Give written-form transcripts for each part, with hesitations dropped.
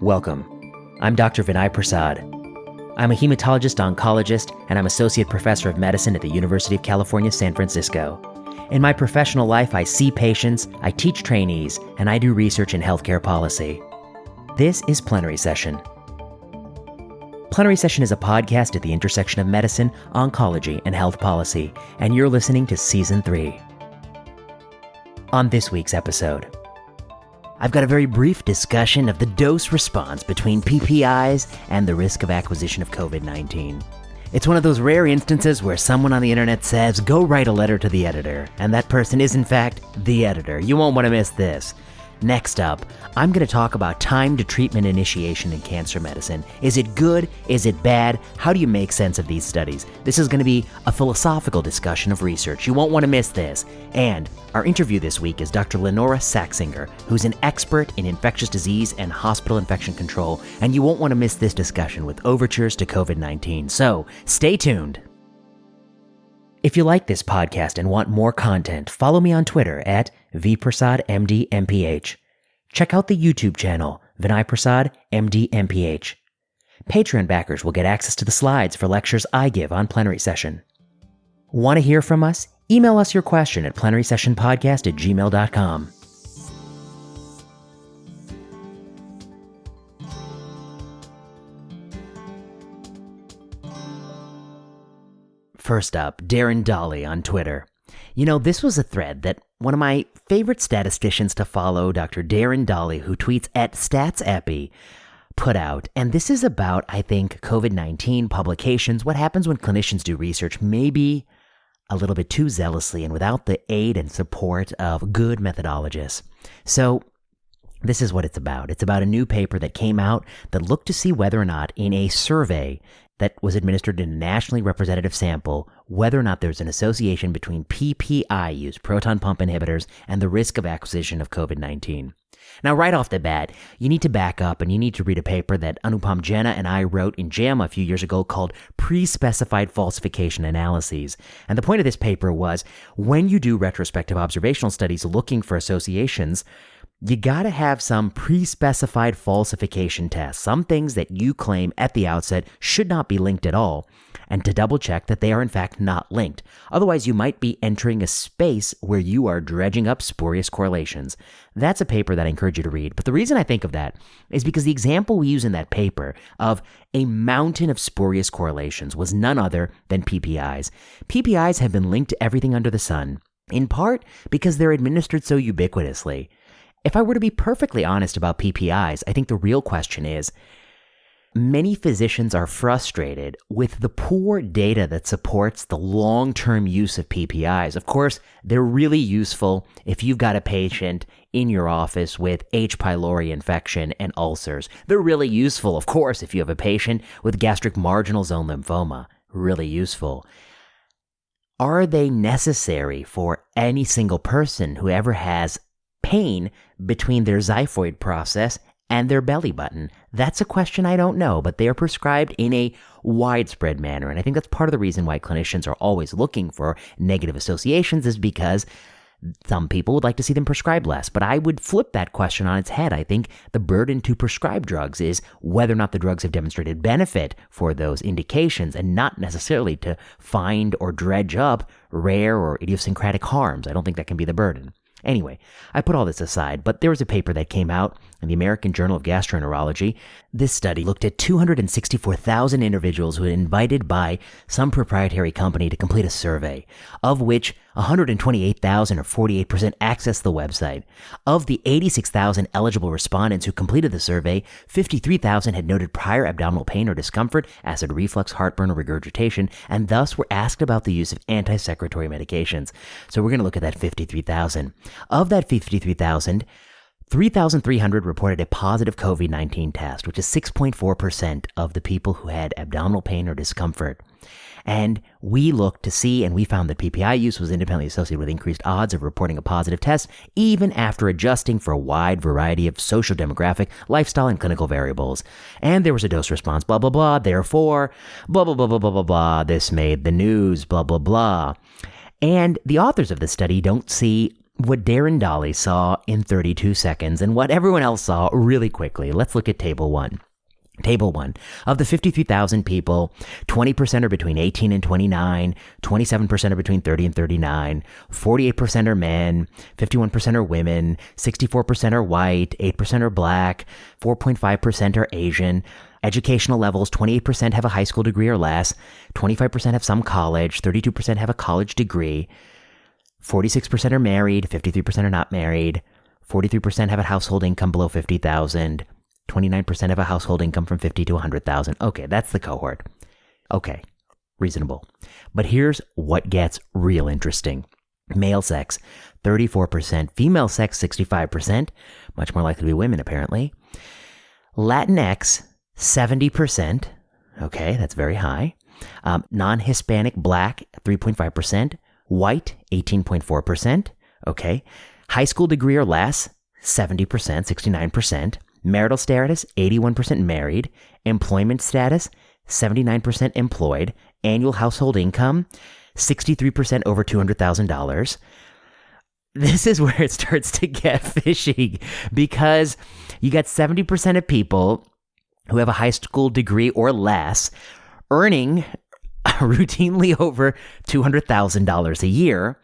Welcome. I'm Dr. Vinay Prasad. I'm a hematologist-oncologist, and I'm Associate Professor of Medicine at the University of California, San Francisco. In my professional life, I see patients, I teach trainees, and I do research in healthcare policy. This is Plenary Session. Plenary Session is a podcast at the intersection of medicine, oncology, and health policy, and you're listening to Season 3. On this week's episode, I've got a very brief discussion of the dose response between PPIs and the risk of acquisition of COVID-19. It's one of those rare instances where someone on the internet says, go write a letter to the editor, and that person is in fact the editor. You won't want to miss this. Next up, I'm going to talk about time to treatment initiation in cancer medicine. Is it good? Is it bad? How do you make sense of these studies? This is going to be a philosophical discussion of research. You won't want to miss this. And our interview this week is Dr. Lynora Saxinger, who's an expert in infectious disease and hospital infection control, and you won't want to miss this discussion with overtures to COVID-19. So, stay tuned. If you like this podcast and want more content, follow me on Twitter at vprasadmdmph. Check out the YouTube channel, Vinay Prasad, MD-MPH. Patreon backers will get access to the slides for lectures I give on Plenary Session. Want to hear from us? Email us your question at plenarysessionpodcast@gmail.com. First up, Darren Dolly on Twitter. You know, this was a thread that one of my favorite statisticians to follow, Dr. Darren Dolly, who tweets at StatsEpi, put out. And this is about, I think, COVID-19 publications, what happens when clinicians do research, maybe a little bit too zealously and without the aid and support of good methodologists. So this is what it's about. It's about a new paper that came out that looked to see whether or not in a survey that was administered in a nationally representative sample, whether or not there's an association between PPI use, proton pump inhibitors, and the risk of acquisition of COVID-19. Now, right off the bat, you need to back up and you need to read a paper that Anupam Jena and I wrote in JAMA a few years ago called Pre-Specified Falsification Analyses. And the point of this paper was, when you do retrospective observational studies looking for associations, you gotta have some pre-specified falsification tests, some things that you claim at the outset should not be linked at all, and to double check that they are in fact not linked. Otherwise, you might be entering a space where you are dredging up spurious correlations. That's a paper that I encourage you to read. But the reason I think of that is because the example we use in that paper of a mountain of spurious correlations was none other than PPIs. PPIs have been linked to everything under the sun, in part because they're administered so ubiquitously. If I were to be perfectly honest about PPIs, I think the real question is, many physicians are frustrated with the poor data that supports the long-term use of PPIs. Of course, they're really useful if you've got a patient in your office with H. pylori infection and ulcers. They're really useful, of course, if you have a patient with gastric marginal zone lymphoma. Really useful. Are they necessary for any single person who ever has pain between their xiphoid process and their belly button? That's a question I don't know, but they are prescribed in a widespread manner. And I think that's part of the reason why clinicians are always looking for negative associations, is because some people would like to see them prescribed less. But I would flip that question on its head. I think the burden to prescribe drugs is whether or not the drugs have demonstrated benefit for those indications, and not necessarily to find or dredge up rare or idiosyncratic harms. I don't think that can be the burden. Anyway, I put all this aside, but there was a paper that came out in the American Journal of Gastroenterology. This study looked at 264,000 individuals who had been invited by some proprietary company to complete a survey, of which 128,000 or 48% accessed the website. Of the 86,000 eligible respondents who completed the survey, 53,000 had noted prior abdominal pain or discomfort, acid reflux, heartburn, or regurgitation, and thus were asked about the use of anti-secretory medications. So we're going to look at that 53,000. Of that 53,000, 3,300 reported a positive COVID-19 test, which is 6.4% of the people who had abdominal pain or discomfort. And we looked to see, and we found that PPI use was independently associated with increased odds of reporting a positive test, even after adjusting for a wide variety of social, demographic, lifestyle, and clinical variables. And there was a dose response, blah, blah, blah, therefore, blah, blah, blah, blah, blah, blah, blah, this made the news, blah, blah, blah. And the authors of the study don't see what Darren Dolly saw in 32 seconds and what everyone else saw really quickly. Let's look at Table 1. Table 1. Of the 53,000 people, 20% are between 18 and 29, 27% are between 30 and 39, 48% are men, 51% are women, 64% are white, 8% are black, 4.5% are Asian. Educational levels, 28% have a high school degree or less, 25% have some college, 32% have a college degree, 46% are married, 53% are not married, 43% have a household income below 50,000, 29% have a household income from 50 to 100,000. Okay, that's the cohort. Okay, reasonable. But here's what gets real interesting. Male sex, 34%. Female sex, 65%. Much more likely to be women, apparently. Latinx, 70%. Okay, that's very high. Non-Hispanic Black, 3.5%. White, 18.4%. Okay. High school degree or less, 70%, 69%. Marital status, 81% married. Employment status, 79% employed. Annual household income, 63% over $200,000. This is where it starts to get fishy because you got 70% of people who have a high school degree or less earning routinely over $200,000 a year,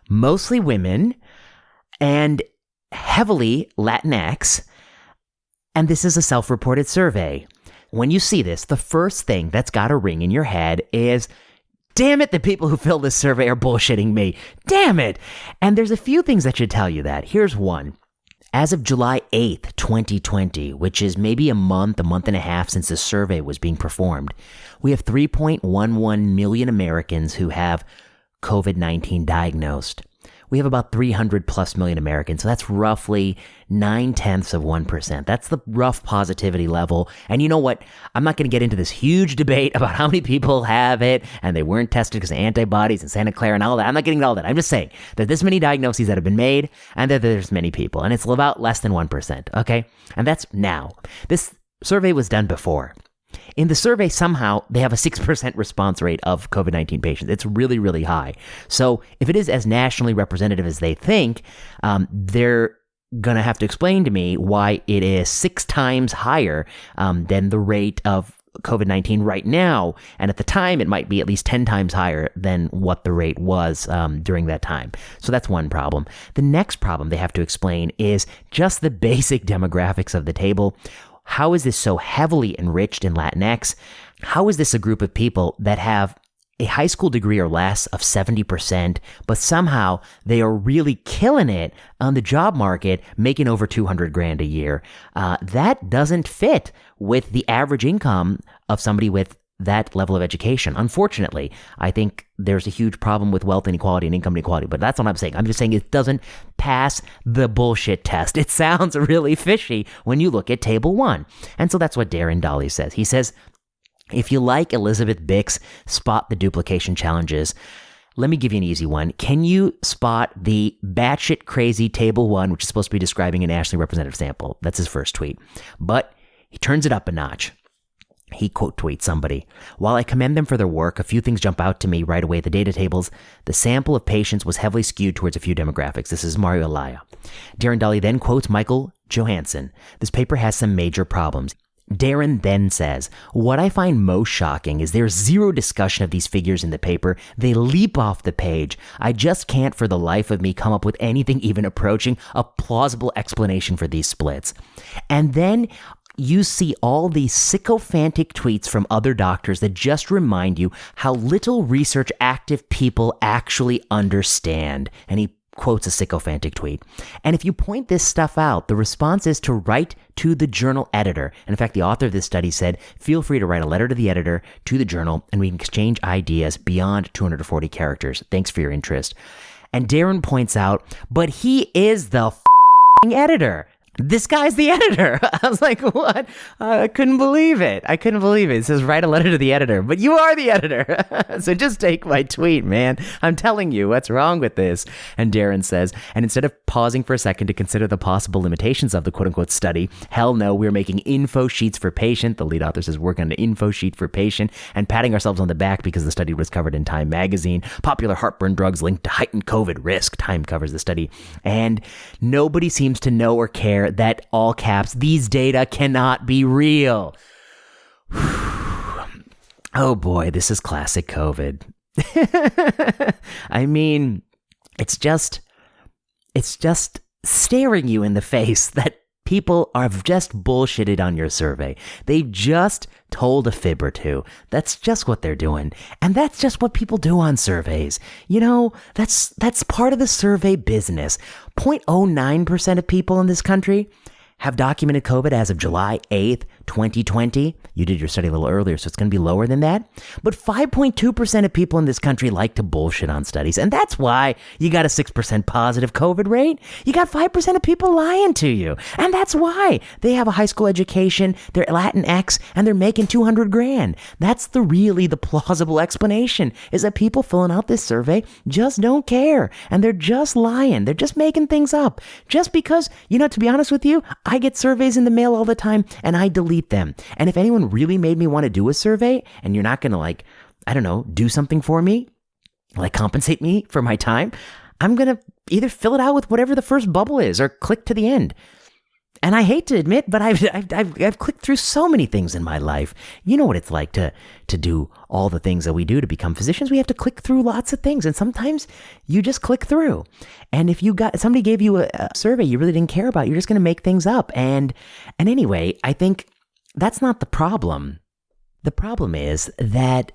mostly women and heavily Latinx. And this is a self-reported survey. When you see this, the first thing that's got to ring in your head is, damn it, the people who fill this survey are bullshitting me. Damn it. And there's a few things that should tell you that. Here's one. As of July 8th, 2020, which is maybe a month and a half since the survey was being performed, we have 3.11 million Americans who have COVID-19 diagnosed. We have about 300 plus million Americans, so that's roughly 0.9%. That's the rough positivity level. And you know what? I'm not going to get into this huge debate about how many people have it and they weren't tested because of antibodies and Santa Clara and all that. I'm not getting into all that. I'm just saying that there's many diagnoses that have been made and that there's many people, and it's about less than 1%, okay? And that's now. This survey was done before. In the survey, somehow, they have a 6% response rate of COVID-19 patients. It's really, really high. So if it is as nationally representative as they think, they're going to have to explain to me why it is 6 times higher than the rate of COVID-19 right now. And at the time, it might be at least 10 times higher than what the rate was during that time. So that's one problem. The next problem they have to explain is just the basic demographics of the table. How is this so heavily enriched in Latinx? How is this a group of people that have a high school degree or less of 70%, but somehow they are really killing it on the job market, making over $200,000 a year? That doesn't fit with the average income of somebody with that level of education. Unfortunately, I think there's a huge problem with wealth inequality and income inequality, but that's what I'm saying. I'm just saying it doesn't pass the bullshit test. It sounds really fishy when you look at Table 1. And so that's what Darren Dolly says. He says, if you like Elizabeth Bick's Spot the Duplication Challenges, let me give you an easy one. Can you spot the batshit crazy Table 1, which is supposed to be describing a nationally representative sample? That's his first tweet. But he turns it up a notch. He quote tweets somebody. While I commend them for their work, a few things jump out to me right away. The data tables, the sample of patients was heavily skewed towards a few demographics. This is Mario Alaya. Darren Dolly then quotes Michael Johansson. This paper has some major problems. Darren then says, what I find most shocking is there's zero discussion of these figures in the paper. They leap off the page. I just can't for the life of me come up with anything even approaching a plausible explanation for these splits. And then you see all these sycophantic tweets from other doctors that just remind you how little research active people actually understand. And he quotes a sycophantic tweet. And if you point this stuff out, the response is to write to the journal editor. And in fact, the author of this study said, feel free to write a letter to the editor, to the journal, and we can exchange ideas beyond 240 characters. Thanks for your interest. And Darren points out, but he is the editor. This guy's the editor. I was like, what? I couldn't believe it. It says, write a letter to the editor, but you are the editor. So just take my tweet, man. I'm telling you, what's wrong with this? And Darren says, and instead of pausing for a second to consider the possible limitations of the quote unquote study, hell no, we're making info sheets for patient. The lead author says, work on an info sheet for patient, and patting ourselves on the back because the study was covered in Time magazine. Popular heartburn drugs linked to heightened COVID risk. Time covers the study. And nobody seems to know or care that, all caps, these data cannot be real. Oh boy, this is classic COVID. I mean, it's just staring you in the face that people have just bullshitted on your survey. They've just told a fib or two. That's just what they're doing. And that's just what people do on surveys. You know, that's part of the survey business. 0.09% of people in this country have documented COVID as of July 8th, 2020. You did your study a little earlier, so it's going to be lower than that. But 5.2% of people in this country like to bullshit on studies. And that's why you got a 6% positive COVID rate. You got 5% of people lying to you. And that's why they have a high school education, they're Latinx, and they're making $200,000. That's the plausible explanation, is that people filling out this survey just don't care. And they're just lying. They're just making things up. Just because, to be honest with you, I get surveys in the mail all the time and I delete them. And if anyone really made me want to do a survey and you're not going to do something for me, like compensate me for my time, I'm going to either fill it out with whatever the first bubble is or click to the end. And I hate to admit, but I've clicked through so many things in my life. You know what it's like to do all the things that we do to become physicians. We have to click through lots of things, and sometimes you just click through. And if somebody gave you a survey you really didn't care about, you're just going to make things up. And anyway, I think that's not the problem. The problem is that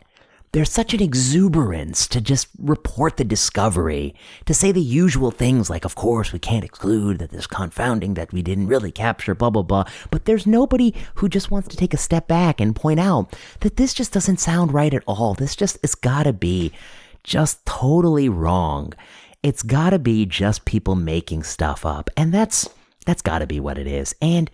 there's such an exuberance to just report the discovery, to say the usual things like, of course, we can't exclude that there's confounding that we didn't really capture, blah, blah, blah. But there's nobody who just wants to take a step back and point out that this just doesn't sound right at all. It's gotta be just totally wrong. It's gotta be just people making stuff up. And that's gotta be what it is. And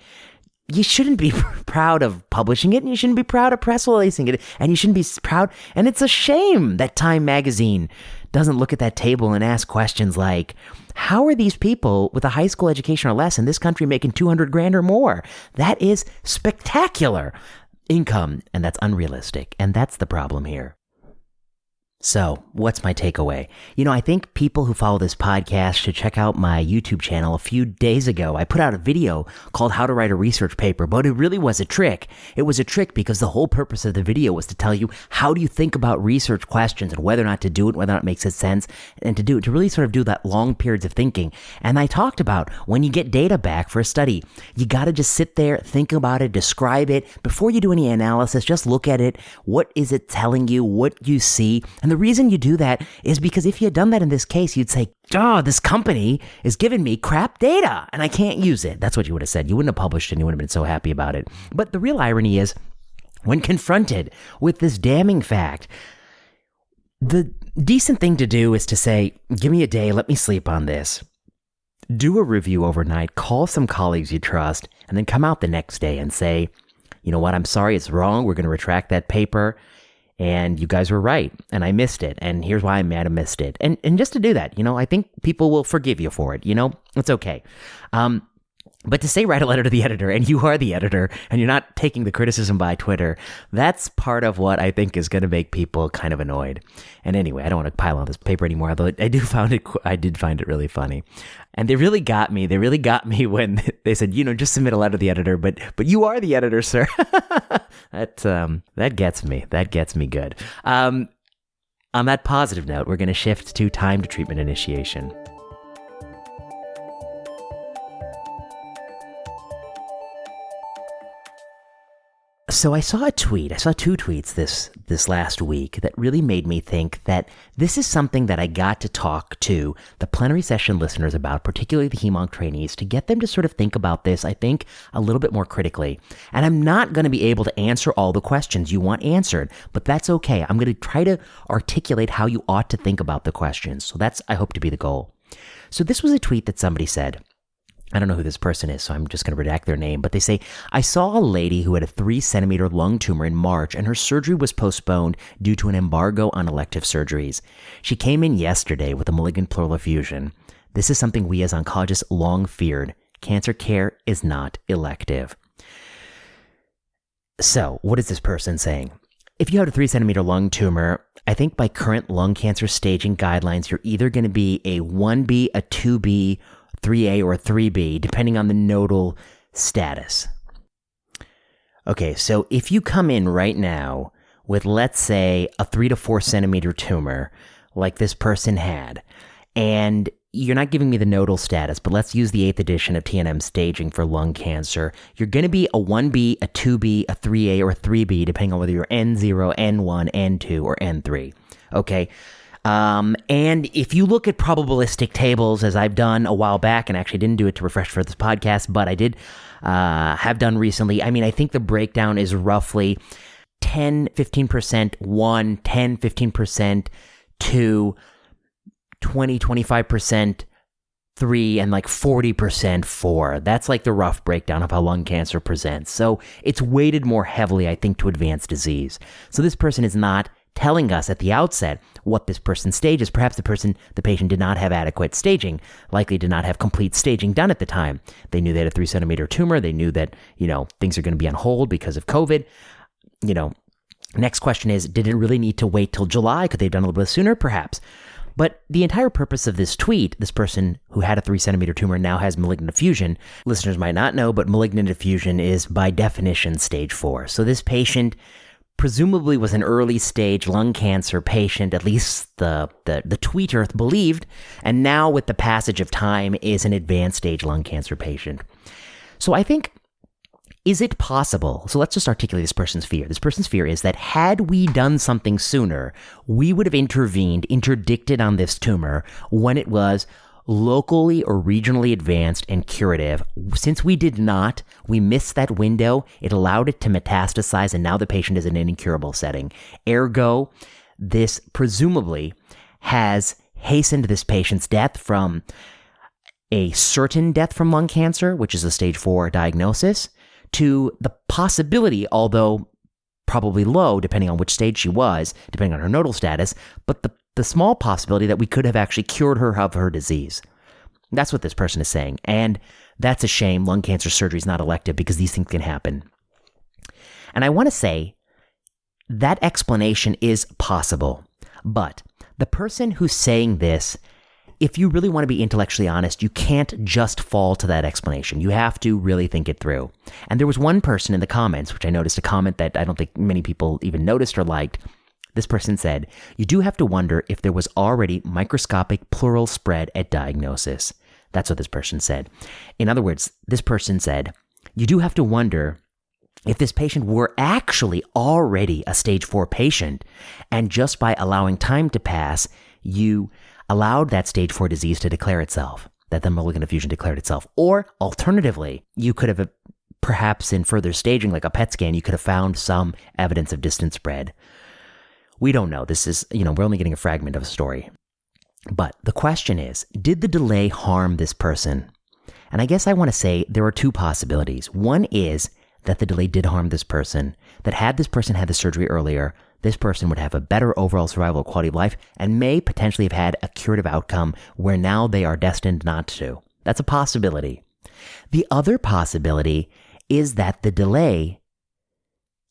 you shouldn't be proud of publishing it, and you shouldn't be proud of press releasing it, and you shouldn't be proud. And it's a shame that Time magazine doesn't look at that table and ask questions like, how are these people with a high school education or less in this country making $200,000 or more? That is spectacular income, and that's unrealistic. And that's the problem here. So, what's my takeaway? I think people who follow this podcast should check out my YouTube channel. A few days ago, I put out a video called How to Write a Research Paper, but it really was a trick. It was a trick because the whole purpose of the video was to tell you how do you think about research questions and whether or not to do it, whether or not it makes sense, and to really sort of do that long periods of thinking. And I talked about when you get data back for a study, you got to just sit there, think about it, describe it. Before you do any analysis, just look at it. What is it telling you? What you see? And the reason you do that is because if you had done that in this case, you'd say, this company is giving me crap data and I can't use it. That's what you would have said. You wouldn't have published it and you wouldn't have been so happy about it. But the real irony is, when confronted with this damning fact, the decent thing to do is to say, give me a day, let me sleep on this. Do a review overnight, call some colleagues you trust, and then come out the next day and say, you know what, I'm sorry, it's wrong. We're going to retract that paper. And you guys were right, and I missed it, and here's why I'm mad I missed it. And just to do that, I think people will forgive you for it, It's okay. But to say write a letter to the editor, and you are the editor, and you're not taking the criticism by Twitter, that's part of what I think is going to make people kind of annoyed. And anyway, I don't want to pile on this paper anymore, although I did find it really funny. And they really got me. They really got me when they said, just submit a letter to the editor, but you are the editor, sir. That gets me. That gets me good. On that positive note, we're going to shift to time to treatment initiation. So I saw two tweets this last week that really made me think that this is something that I got to talk to the plenary session listeners about, particularly the HemeOnc trainees, to get them to sort of think about this, I think, a little bit more critically. And I'm not going to be able to answer all the questions you want answered, but that's okay. I'm going to try to articulate how you ought to think about the questions. So that's, I hope, to be the goal. So this was a tweet that somebody said, I don't know who this person is, so I'm just going to redact their name. But they say, I saw a lady who had a 3-centimeter lung tumor in March, and her surgery was postponed due to an embargo on elective surgeries. She came in yesterday with a malignant pleural effusion. This is something we as oncologists long feared. Cancer care is not elective. So, what is this person saying? If you have a 3-centimeter lung tumor, I think by current lung cancer staging guidelines, you're either going to be a 1B, a 2B, 3A, or a 3B, depending on the nodal status. Okay, so if you come in right now with, let's say, a 3 to 4 centimeter tumor, like this person had, and you're not giving me the nodal status, but let's use the 8th edition of TNM staging for lung cancer. You're going to be a 1B, a 2B, a 3A, or a 3B, depending on whether you're N0, N1, N2, or N3. Okay? And if you look at probabilistic tables, as I've done a while back, and actually didn't do it to refresh for this podcast, but I did have done recently, I mean, I think the breakdown is roughly 10, 15% 1, 10, 15% 2, 20, 25% 3, and like 40% 4. That's like the rough breakdown of how lung cancer presents. So it's weighted more heavily, I think, to advanced disease. So this person is not telling us at the outset what this person's stage is. Perhaps the patient did not have adequate staging, likely did not have complete staging done at the time. They knew they had a 3-centimeter tumor. They knew that, things are going to be on hold because of COVID. Next question is, did it really need to wait till July? Could they have done a little bit sooner? Perhaps. But the entire purpose of this tweet, this person who had a 3-centimeter tumor now has malignant effusion. Listeners might not know, but malignant effusion is by definition stage 4. So this patient presumably was an early stage lung cancer patient, at least the tweeter believed, and now with the passage of time is an advanced stage lung cancer patient. So I think, is it possible? So let's just articulate this person's fear. This person's fear is that had we done something sooner, we would have intervened, interdicted on this tumor when it was locally or regionally advanced and curative. Since we did not, we missed that window. It allowed it to metastasize, and now the patient is in an incurable setting. Ergo, this presumably has hastened this patient's death from a certain death from lung cancer, which is a stage 4 diagnosis, to the possibility, although probably low, depending on which stage she was, depending on her nodal status, but the small possibility that we could have actually cured her of her disease. That's what this person is saying. And that's a shame. Lung cancer surgery is not elective because these things can happen. And I want to say that explanation is possible. But the person who's saying this, if you really want to be intellectually honest, you can't just fall to that explanation. You have to really think it through. And there was one person in the comments, which I noticed a comment that I don't think many people even noticed or liked. This person said, you do have to wonder if there was already microscopic pleural spread at diagnosis. That's what this person said. In other words, this person said, you do have to wonder if this patient were actually already a stage 4 patient, and just by allowing time to pass, you allowed that stage 4 disease to declare itself, that the malignant effusion declared itself. Or alternatively, you could have perhaps in further staging, like a PET scan, you could have found some evidence of distant spread. We don't know. This is, we're only getting a fragment of a story. But the question is, did the delay harm this person? And I guess I want to say there are two possibilities. One is that the delay did harm this person, that had this person had the surgery earlier, this person would have a better overall survival quality of life and may potentially have had a curative outcome where now they are destined not to. That's a possibility. The other possibility is that the delay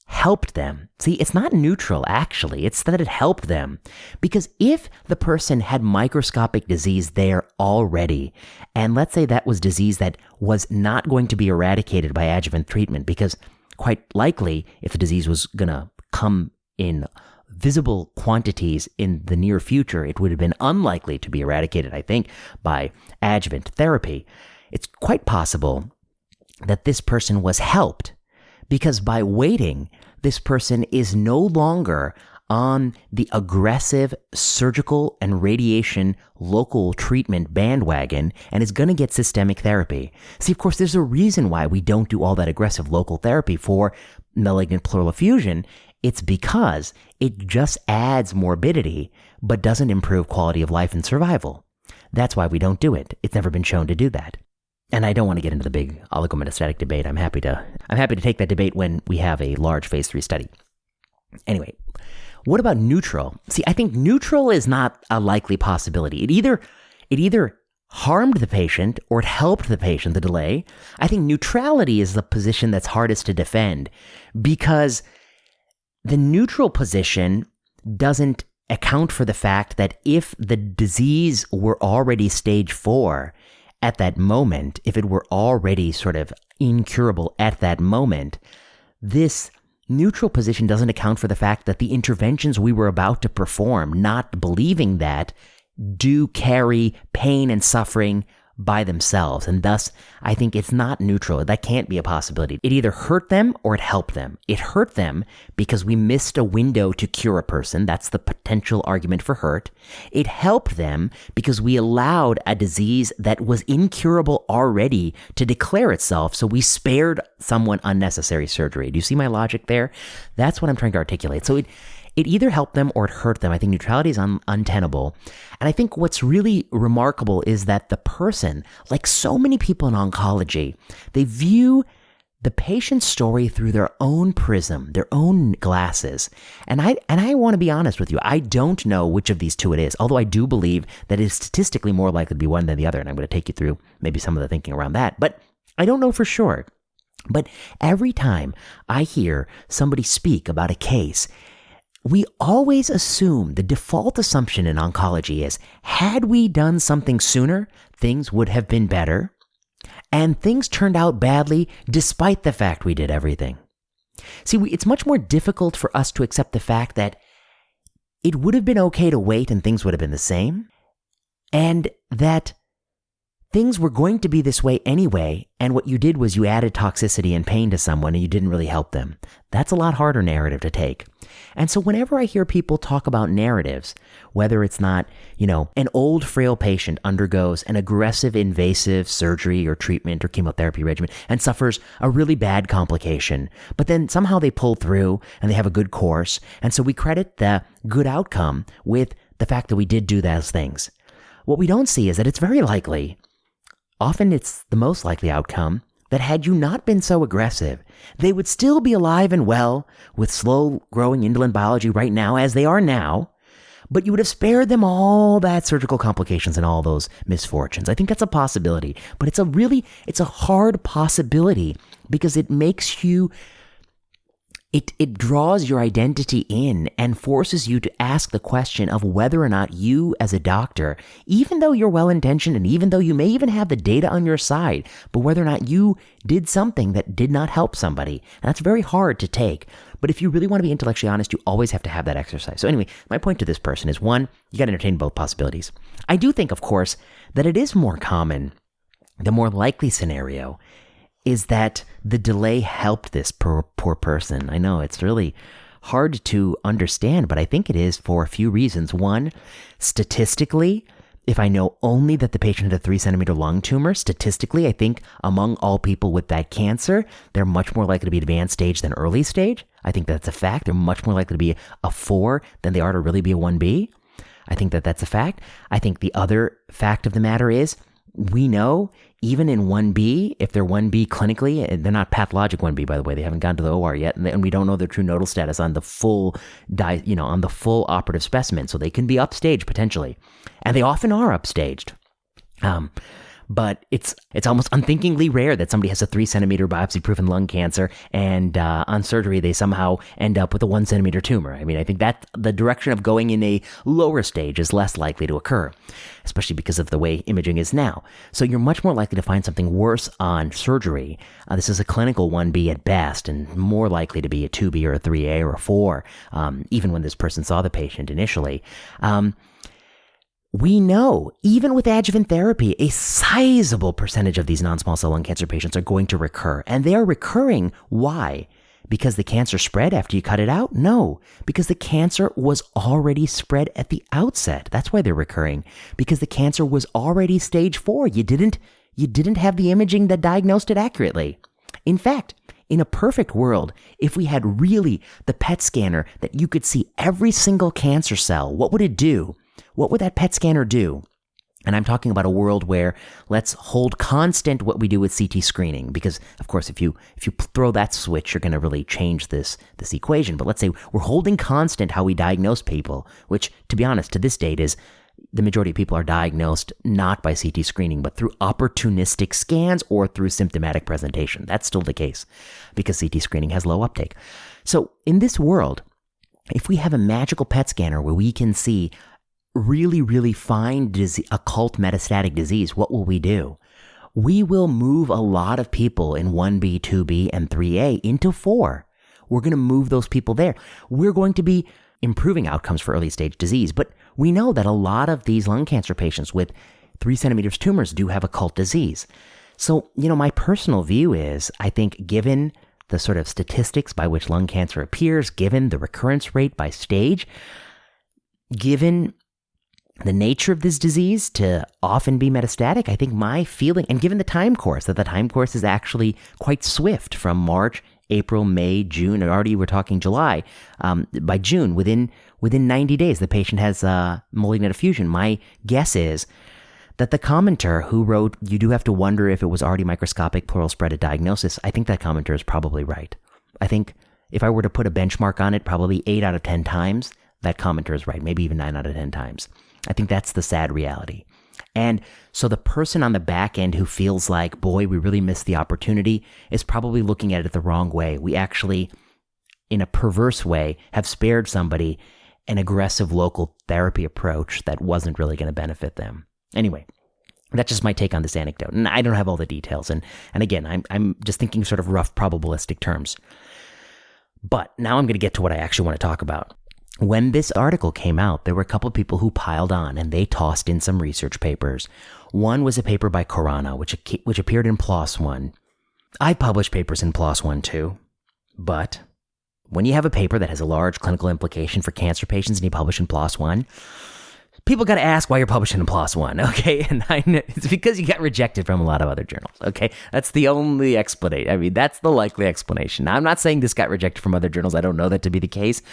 helped them. See, it's not neutral, actually. It's that it helped them. Because if the person had microscopic disease there already, and let's say that was disease that was not going to be eradicated by adjuvant treatment, because quite likely, if the disease was going to come in visible quantities in the near future, it would have been unlikely to be eradicated, I think, by adjuvant therapy. It's quite possible that this person was helped because by waiting, this person is no longer on the aggressive surgical and radiation local treatment bandwagon and is going to get systemic therapy. See, of course, there's a reason why we don't do all that aggressive local therapy for malignant pleural effusion. It's because it just adds morbidity, but doesn't improve quality of life and survival. That's why we don't do it. It's never been shown to do that. And I don't want to get into the big oligometastatic debate. I'm happy to take that debate when we have a large phase 3 study. Anyway, what about neutral? See, I think neutral is not a likely possibility. It either harmed the patient or it helped the patient, the delay. I think neutrality is the position that's hardest to defend because the neutral position doesn't account for the fact that if the disease were already stage 4 at that moment, if it were already sort of incurable at that moment, this neutral position doesn't account for the fact that the interventions we were about to perform, not believing that, do carry pain and suffering by themselves. And thus, I think it's not neutral. That can't be a possibility. It either hurt them or it helped them. It hurt them because we missed a window to cure a person. That's the potential argument for hurt. It helped them because we allowed a disease that was incurable already to declare itself, so we spared someone unnecessary surgery. Do you see my logic there? That's what I'm trying to articulate. So it either helped them or it hurt them. I think neutrality is untenable. And I think what's really remarkable is that the person, like so many people in oncology, they view the patient's story through their own prism, their own glasses. And I want to be honest with you. I don't know which of these two it is, although I do believe that it is statistically more likely to be one than the other. And I'm going to take you through maybe some of the thinking around that. But I don't know for sure. But every time I hear somebody speak about a case, we always assume, the default assumption in oncology is, had we done something sooner, things would have been better, and things turned out badly despite the fact we did everything. See, it's much more difficult for us to accept the fact that it would have been okay to wait and things would have been the same, and that things were going to be this way anyway, and what you did was you added toxicity and pain to someone and you didn't really help them. That's a lot harder narrative to take. And so whenever I hear people talk about narratives, whether it's not, an old frail patient undergoes an aggressive invasive surgery or treatment or chemotherapy regimen and suffers a really bad complication, but then somehow they pull through and they have a good course, and so we credit the good outcome with the fact that we did do those things. What we don't see is that it's very likely, often it's the most likely outcome, that had you not been so aggressive, they would still be alive and well with slow-growing indolent biology right now as they are now, but you would have spared them all that surgical complications and all those misfortunes. I think that's a possibility, but it's a hard possibility because it makes you, it draws your identity in and forces you to ask the question of whether or not you as a doctor, even though you're well-intentioned and even though you may even have the data on your side, but whether or not you did something that did not help somebody. And that's very hard to take. But if you really want to be intellectually honest, you always have to have that exercise. So anyway, my point to this person is, one, you got to entertain both possibilities. I do think, of course, that it is more common, the more likely scenario is that the delay helped this poor person. I know it's really hard to understand, but I think it is for a few reasons. One, statistically, if I know only that the patient had a 3-centimeter lung tumor, statistically, I think among all people with that cancer, they're much more likely to be advanced stage than early stage. I think that's a fact. They're much more likely to be a 4 than they are to really be a 1B. I think that that's a fact. I think the other fact of the matter is, we know even in 1B, if they're 1B clinically, they're not pathologic 1B, by the way, they haven't gone to the OR yet, and we don't know their true nodal status on the full, on the full operative specimen, so they can be upstaged potentially, and they often are upstaged. But it's almost unthinkingly rare that somebody has a 3-centimeter biopsy-proven lung cancer and on surgery they somehow end up with a 1-centimeter tumor. I mean, I think that the direction of going in a lower stage is less likely to occur, especially because of the way imaging is now. So you're much more likely to find something worse on surgery. This is a clinical 1B at best and more likely to be a 2B or a 3A or a 4, even when this person saw the patient initially. We know, even with adjuvant therapy, a sizable percentage of these non-small cell lung cancer patients are going to recur. And they are recurring. Why? Because the cancer spread after you cut it out? No, because the cancer was already spread at the outset. That's why they're recurring. Because the cancer was already stage 4. You didn't have the imaging that diagnosed it accurately. In fact, in a perfect world, if we had really the PET scanner that you could see every single cancer cell, what would it do? What would that PET scanner do? And I'm talking about a world where let's hold constant what we do with CT screening, because of course, if you throw that switch, you're going to really change this equation. But let's say we're holding constant how we diagnose people, which, to be honest, to this date is the majority of people are diagnosed not by CT screening, but through opportunistic scans or through symptomatic presentation. That's still the case because CT screening has low uptake. So in this world, if we have a magical PET scanner where we can see really, really fine occult metastatic disease, what will we do? We will move a lot of people in 1B, 2B, and 3A into 4. We're going to move those people there. We're going to be improving outcomes for early stage disease. But we know that a lot of these lung cancer patients with 3 centimeters tumors do have occult disease. So, my personal view is, I think given the sort of statistics by which lung cancer appears, given the recurrence rate by stage, given the nature of this disease to often be metastatic, I think my feeling, and given the time course, that the time course is actually quite swift from March, April, May, June, or already we're talking July. By June, within 90 days, the patient has malignant effusion. My guess is that the commenter who wrote, "You do have to wonder if it was already microscopic pleural spread at diagnosis," I think that commenter is probably right. I think if I were to put a benchmark on it, probably 8 out of 10 times, that commenter is right, maybe even 9 out of 10 times. I think that's the sad reality. And so the person on the back end who feels like, boy, we really missed the opportunity, is probably looking at it the wrong way. We actually, in a perverse way, have spared somebody an aggressive local therapy approach that wasn't really going to benefit them. Anyway, that's just my take on this anecdote. And I don't have all the details. And again, I'm just thinking sort of rough probabilistic terms. But now I'm going to get to what I actually want to talk about. When this article came out, there were a couple of people who piled on and they tossed in some research papers. One was a paper by Khorana, which appeared in PLOS One. I published papers in PLOS One too, but when you have a paper that has a large clinical implication for cancer patients and you publish in PLOS One, people got to ask why you're publishing in PLOS One, okay? And I know it's because you got rejected from a lot of other journals, okay? That's the only explanation. I mean, that's the likely explanation. Now, I'm not saying this got rejected from other journals. I don't know that to be the case.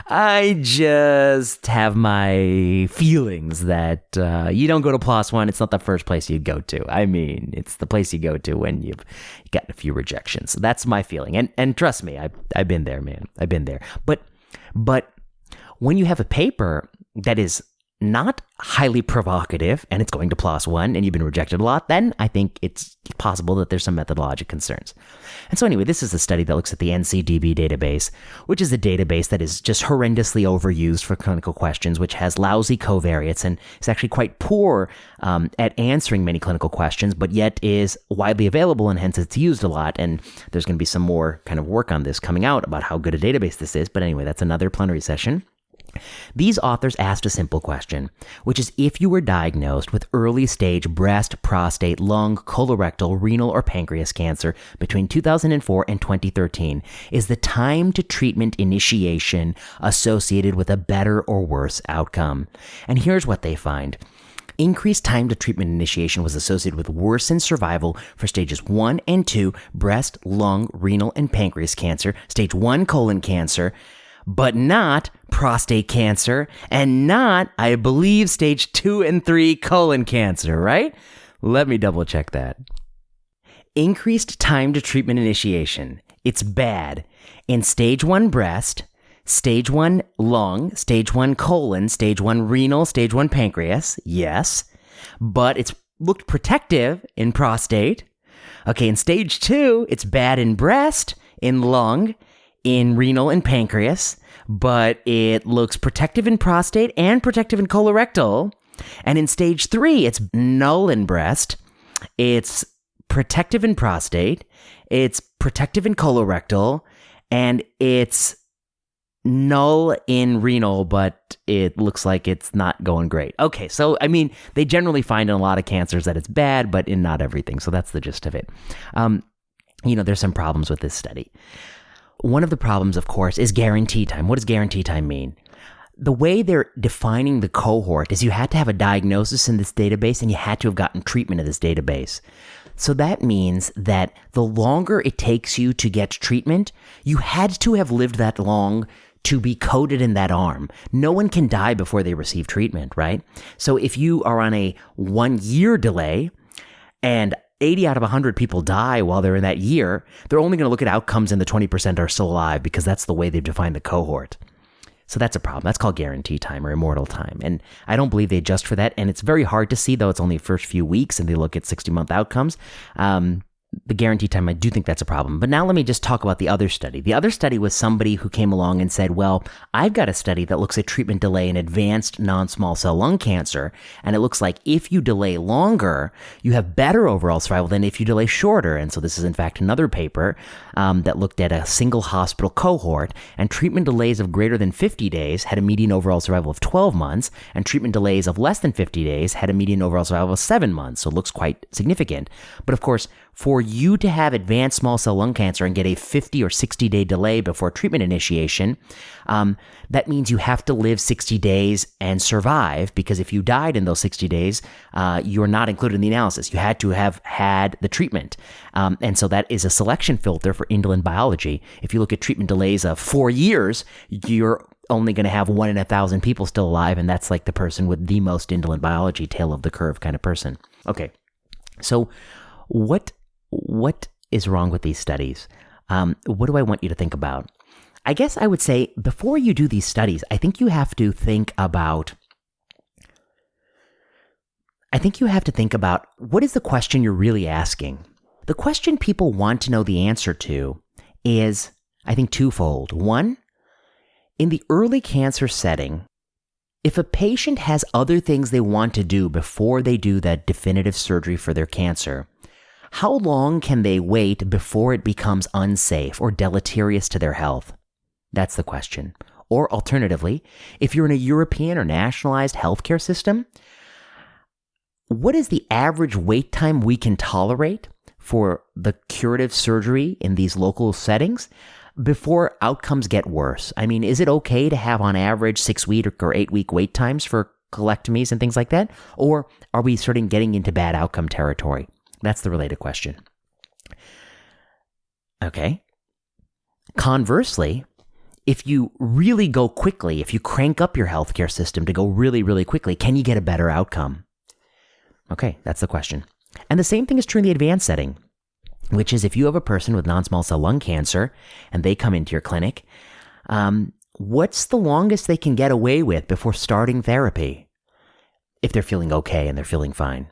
I just have my feelings that you don't go to PLOS One. It's not the first place you'd go to. I mean, it's the place you go to when you've gotten a few rejections. So that's my feeling. And trust me, I've been there, man. I've been there. But when you have a paper that is not highly provocative and it's going to PLOS One and you've been rejected a lot, then I think it's possible that there's some methodologic concerns. And so anyway, this is a study that looks at the NCDB database, which is a database that is just horrendously overused for clinical questions, which has lousy covariates and is actually quite poor at answering many clinical questions, but yet is widely available and hence it's used a lot. And there's going to be some more kind of work on this coming out about how good a database this is. But anyway, that's another plenary session. These authors asked a simple question, which is if you were diagnosed with early stage breast, prostate, lung, colorectal, renal, or pancreas cancer between 2004 and 2013, is the time to treatment initiation associated with a better or worse outcome? And here's what they find. Increased time to treatment initiation was associated with worsened survival for stages 1 and 2, breast, lung, renal, and pancreas cancer, stage 1 colon cancer, but not prostate cancer, and not, I believe, stage 2 and 3 colon cancer, right? Let me double check that. Increased time to treatment initiation. It's bad in stage 1 breast, stage 1 lung, stage 1 colon, stage 1 renal, stage 1 pancreas, yes, but it's looked protective in prostate. Okay, in stage 2, it's bad in breast, in lung, in renal and pancreas, but it looks protective in prostate and protective in colorectal. And in stage 3, it's null in breast, it's protective in prostate, it's protective in colorectal, and it's null in renal, but it looks like it's not going great. Okay, so, I mean, they generally find in a lot of cancers that it's bad, but in not everything. So that's the gist of it. There's some problems with this study. One of the problems, of course, is guarantee time. What does guarantee time mean? The way they're defining the cohort is you had to have a diagnosis in this database and you had to have gotten treatment in this database. So that means that the longer it takes you to get treatment, you had to have lived that long to be coded in that arm. No one can die before they receive treatment, right? So if you are on a 1-year delay and 80 out of 100 people die while they're in that year, they're only going to look at outcomes and the 20% are still alive because that's the way they've defined the cohort. So that's a problem. That's called guarantee time or immortal time. And I don't believe they adjust for that. And it's very hard to see, though it's only the first few weeks and they look at 60-month outcomes. The guarantee time, I do think that's a problem. But now let me just talk about the other study. The other study was somebody who came along and said, well, I've got a study that looks at treatment delay in advanced non-small cell lung cancer. And it looks like if you delay longer, you have better overall survival than if you delay shorter. And so this is in fact another paper that looked at a single hospital cohort, and treatment delays of greater than 50 days had a median overall survival of 12 months, and treatment delays of less than 50 days had a median overall survival of 7 months. So it looks quite significant. But of course, for you to have advanced small cell lung cancer and get a 50 or 60 day delay before treatment initiation, that means you have to live 60 days and survive, because if you died in those 60 days, you're not included in the analysis. You had to have had the treatment. And so that is a selection filter for indolent biology. If you look at treatment delays of 4 years, you're only going to have 1 in 1,000 people still alive, and that's like the person with the most indolent biology, tail of the curve kind of person. Okay, so what is wrong with these studies? What do I want you to think about? I guess I would say before you do these studies, I think you have to think about what is the question you're really asking. The question people want to know the answer to is, I think, twofold. One, in the early cancer setting, if a patient has other things they want to do before they do that definitive surgery for their cancer, how long can they wait before it becomes unsafe or deleterious to their health? That's the question. Or alternatively, if you're in a European or nationalized healthcare system, what is the average wait time we can tolerate for the curative surgery in these local settings before outcomes get worse? I mean, is it okay to have on average 6-week or 8-week wait times for colectomies and things like that? Or are we starting getting into bad outcome territory? That's the related question. Okay. Conversely, if you really go quickly, if you crank up your healthcare system to go really, really quickly, can you get a better outcome? Okay, that's the question. And the same thing is true in the advanced setting, which is if you have a person with non-small cell lung cancer and they come into your clinic, what's the longest they can get away with before starting therapy? If they're feeling okay and they're feeling fine.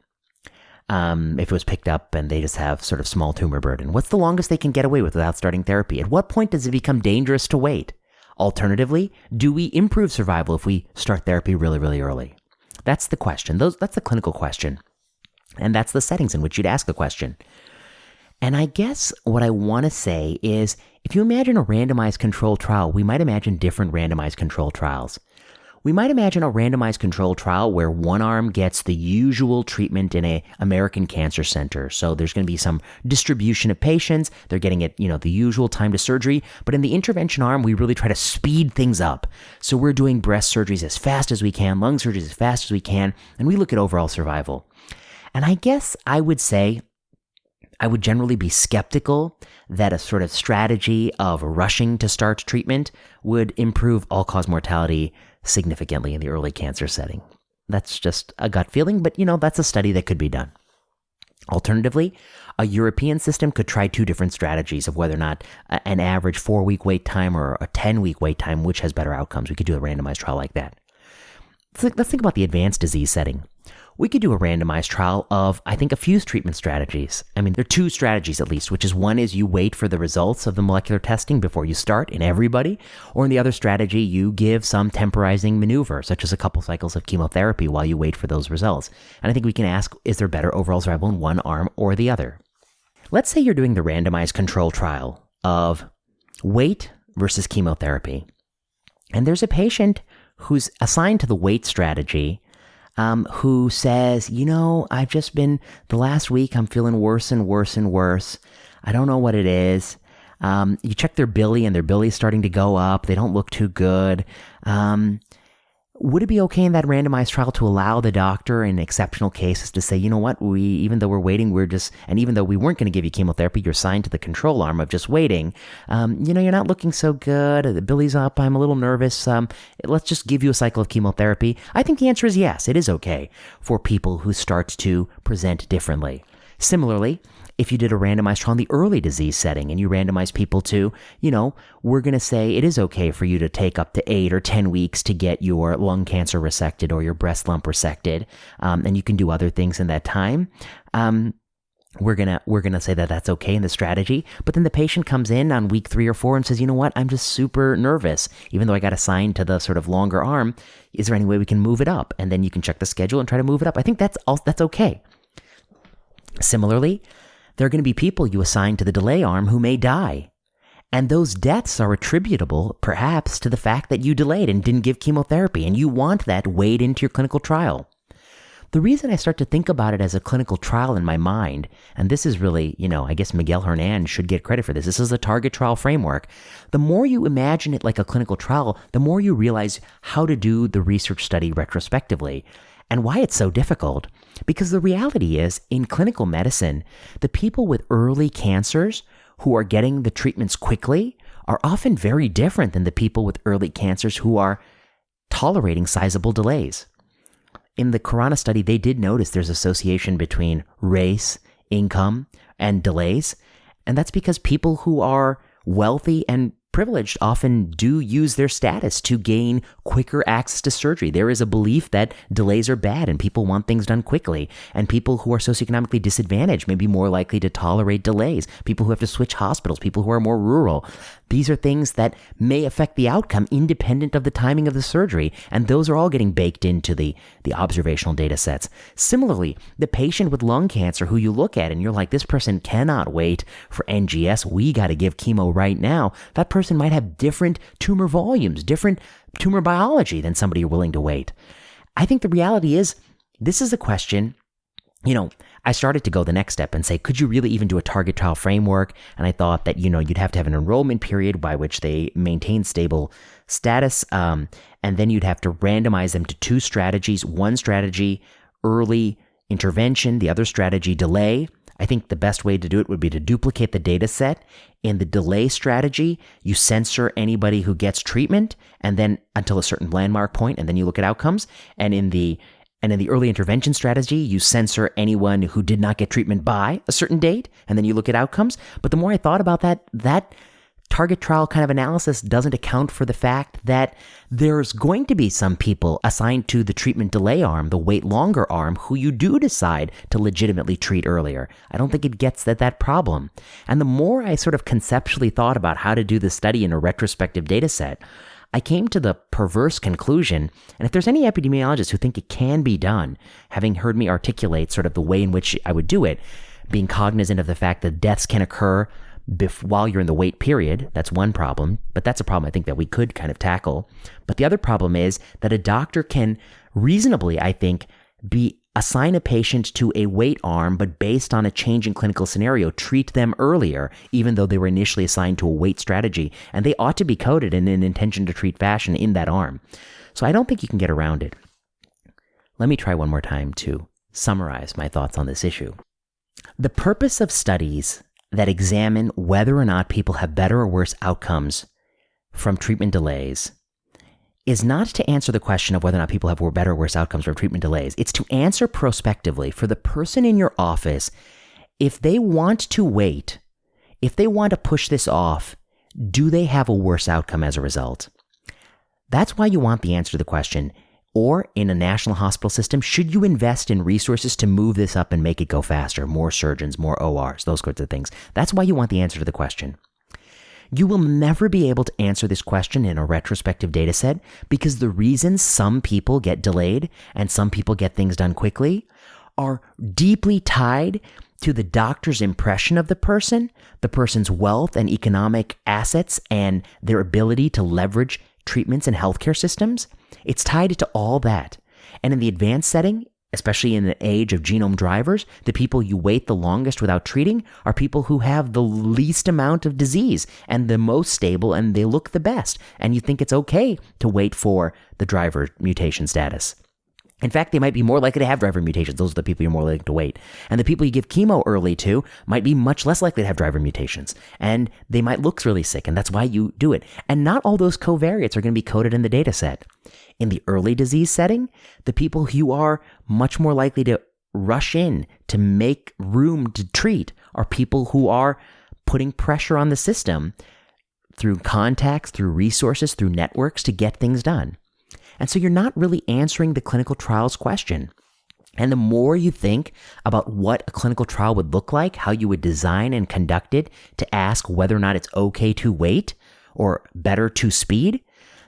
If it was picked up and they just have sort of small tumor burden, what's the longest they can get away with without starting therapy? At what point does it become dangerous to wait? Alternatively, do we improve survival if we start therapy really, really early? That's the question. That's the clinical question. And that's the settings in which you'd ask the question. And I guess what I want to say is, if you imagine a randomized controlled trial, we might imagine different randomized controlled trials. We might imagine a randomized controlled trial where one arm gets the usual treatment in an American Cancer Center. So there's going to be some distribution of patients. They're getting it, the usual time to surgery. But in the intervention arm, we really try to speed things up. So we're doing breast surgeries as fast as we can, lung surgeries as fast as we can, and we look at overall survival. And I guess I would say I would generally be skeptical that a sort of strategy of rushing to start treatment would improve all-cause mortality significantly in the early cancer setting. That's just a gut feeling, but that's a study that could be done. Alternatively, a European system could try 2 different strategies of whether or not an average 4-week wait time or a 10-week wait time, which has better outcomes. We could do a randomized trial like that. Let's think about the advanced disease setting. We could do a randomized trial of, I think, a few treatment strategies. I mean, there are 2 strategies at least, which is one is you wait for the results of the molecular testing before you start in everybody, or in the other strategy, you give some temporizing maneuver, such as a couple cycles of chemotherapy while you wait for those results. And I think we can ask, is there better overall survival in one arm or the other? Let's say you're doing the randomized control trial of wait versus chemotherapy. And there's a patient who's assigned to the wait strategy who says, I've just been, the last week, I'm feeling worse and worse and worse. I don't know what it is. You check their billy and their billy's starting to go up. They don't look too good. would it be okay in that randomized trial to allow the doctor in exceptional cases to say, you know what, even though we're waiting, and even though we weren't going to give you chemotherapy, you're assigned to the control arm of just waiting. You're not looking so good. The belly's up. I'm a little nervous. Let's just give you a cycle of chemotherapy. I think the answer is yes. It is okay for people who start to present differently. Similarly, if you did a randomized trial in the early disease setting and you randomize people to, we're going to say it is okay for you to take up to 8 or 10 weeks to get your lung cancer resected or your breast lump resected, and you can do other things in that time. We're gonna say that that's okay in the strategy, but then the patient comes in on week 3 or 4 and says, you know what, I'm just super nervous, even though I got assigned to the sort of longer arm. Is there any way we can move it up? And then you can check the schedule and try to move it up. I think that's okay. Similarly, there are going to be people you assign to the delay arm who may die. And those deaths are attributable, perhaps, to the fact that you delayed and didn't give chemotherapy, and you want that weighed into your clinical trial. The reason I start to think about it as a clinical trial in my mind, and this is really, I guess Miguel Hernan should get credit for this. This is a target trial framework. The more you imagine it like a clinical trial, the more you realize how to do the research study retrospectively. And why it's so difficult. Because the reality is, in clinical medicine, the people with early cancers who are getting the treatments quickly are often very different than the people with early cancers who are tolerating sizable delays. In the Corona study, they did notice there's association between race, income, and delays. And that's because people who are wealthy and privileged often do use their status to gain quicker access to surgery. There is a belief that delays are bad and people want things done quickly. And people who are socioeconomically disadvantaged may be more likely to tolerate delays. People who have to switch hospitals, people who are more rural. These are things that may affect the outcome independent of the timing of the surgery. And those are all getting baked into the observational data sets. Similarly, the patient with lung cancer who you look at and you're like, this person cannot wait for NGS. We got to give chemo right now. That person might have different tumor volumes, different tumor biology than somebody you're willing to wait. I think the reality is, this is a question, I started to go the next step and say, could you really even do a target trial framework? And I thought that, you'd have to have an enrollment period by which they maintain stable status. And then you'd have to randomize them to 2 strategies. One strategy, early intervention, the other strategy, delay. I think the best way to do it would be to duplicate the data set. In the delay strategy, you censor anybody who gets treatment, and then until a certain landmark point, and then you look at outcomes. And in the early intervention strategy, you censor anyone who did not get treatment by a certain date, and then you look at outcomes. But the more I thought about that target trial kind of analysis doesn't account for the fact that there's going to be some people assigned to the treatment delay arm, the wait longer arm, who you do decide to legitimately treat earlier. I don't think it gets at that problem. And the more I sort of conceptually thought about how to do the study in a retrospective data set, I came to the perverse conclusion, and if there's any epidemiologists who think it can be done, having heard me articulate sort of the way in which I would do it, being cognizant of the fact that deaths can occur while you're in the wait period, that's one problem, but that's a problem I think that we could kind of tackle. But the other problem is that a doctor can reasonably, I think, assign a patient to a wait arm, but based on a change in clinical scenario, treat them earlier, even though they were initially assigned to a wait strategy, and they ought to be coded in an intention to treat fashion in that arm. So I don't think you can get around it. Let me try one more time to summarize my thoughts on this issue. The purpose of studies that examine whether or not people have better or worse outcomes from treatment delays is not to answer the question of whether or not people have better or worse outcomes from treatment delays. It's to answer prospectively for the person in your office, if they want to wait, if they want to push this off, do they have a worse outcome as a result? That's why you want the answer to the question. Or in a national hospital system, should you invest in resources to move this up and make it go faster? More surgeons, more ORs, those sorts of things. That's why you want the answer to the question. You will never be able to answer this question in a retrospective data set because the reasons some people get delayed and some people get things done quickly are deeply tied to the doctor's impression of the person's wealth and economic assets and their ability to leverage treatments and healthcare systems. It's tied to all that. And in the advanced setting, especially in the age of genome drivers, the people you wait the longest without treating are people who have the least amount of disease and the most stable, and they look the best. And you think it's okay to wait for the driver mutation status. In fact, they might be more likely to have driver mutations. Those are the people you're more likely to wait. And the people you give chemo early to might be much less likely to have driver mutations. And they might look really sick, and that's why you do it. And not all those covariates are going to be coded in the data set. In the early disease setting, the people who are much more likely to rush in to make room to treat are people who are putting pressure on the system through contacts, through resources, through networks to get things done. And so you're not really answering the clinical trials question. And the more you think about what a clinical trial would look like, how you would design and conduct it to ask whether or not it's okay to wait or better to speed,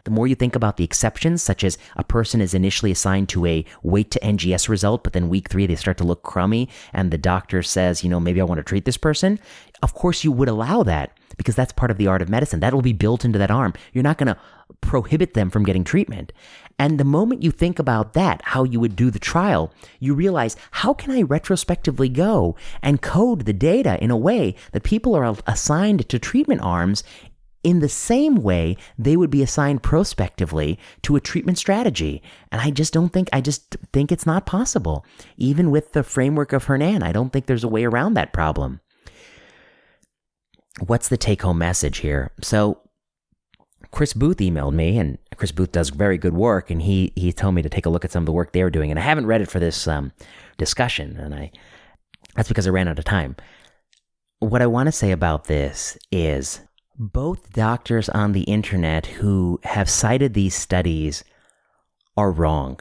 the more you think about the exceptions, such as a person is initially assigned to a wait to NGS result, but then week 3 they start to look crummy and the doctor says, maybe I want to treat this person. Of course you would allow that because that's part of the art of medicine. That will be built into that arm. You're not going to prohibit them from getting treatment. And the moment you think about that, how you would do the trial, you realize, how can I retrospectively go and code the data in a way that people are assigned to treatment arms in the same way they would be assigned prospectively to a treatment strategy? And I just think it's not possible. Even with the framework of Hernan, I don't think there's a way around that problem. What's the take-home message here? So Chris Booth emailed me, and Chris Booth does very good work, and he told me to take a look at some of the work they're doing, and I haven't read it for this discussion, and that's because I ran out of time. What I want to say about this is both doctors on the internet who have cited these studies are wrong.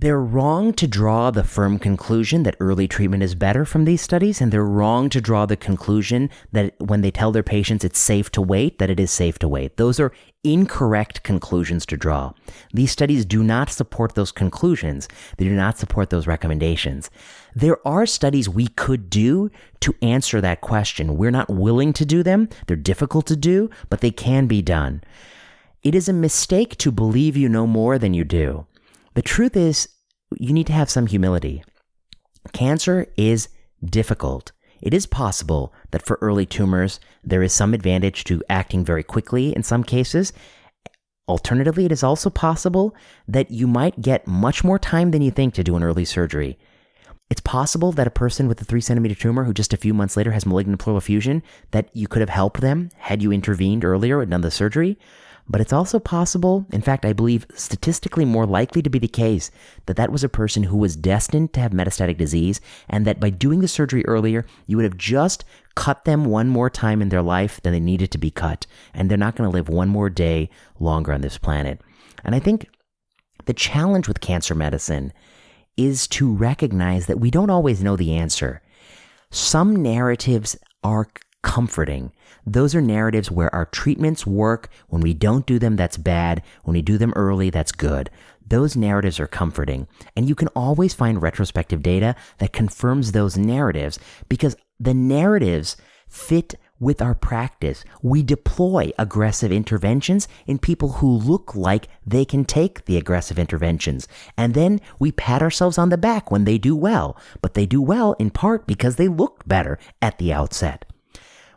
They're wrong to draw the firm conclusion that early treatment is better from these studies, and they're wrong to draw the conclusion that when they tell their patients it's safe to wait, that it is safe to wait. Those are incorrect conclusions to draw. These studies do not support those conclusions. They do not support those recommendations. There are studies we could do to answer that question. We're not willing to do them. They're difficult to do, but they can be done. It is a mistake to believe you know more than you do. The truth is, you need to have some humility. Cancer is difficult. It is possible that for early tumors, there is some advantage to acting very quickly in some cases. Alternatively, it is also possible that you might get much more time than you think to do an early surgery. It's possible that a person with a 3-centimeter tumor who just a few months later has malignant pleural effusion, that you could have helped them had you intervened earlier and done the surgery. But it's also possible, in fact, I believe statistically more likely to be the case, that that was a person who was destined to have metastatic disease, and that by doing the surgery earlier, you would have just cut them one more time in their life than they needed to be cut, and they're not going to live one more day longer on this planet. And I think the challenge with cancer medicine is to recognize that we don't always know the answer. Some narratives are comforting. Those are narratives where our treatments work. When we don't do them, that's bad. When we do them early, that's good. Those narratives are comforting. And you can always find retrospective data that confirms those narratives because the narratives fit with our practice. We deploy aggressive interventions in people who look like they can take the aggressive interventions. And then we pat ourselves on the back when they do well. But they do well in part because they looked better at the outset.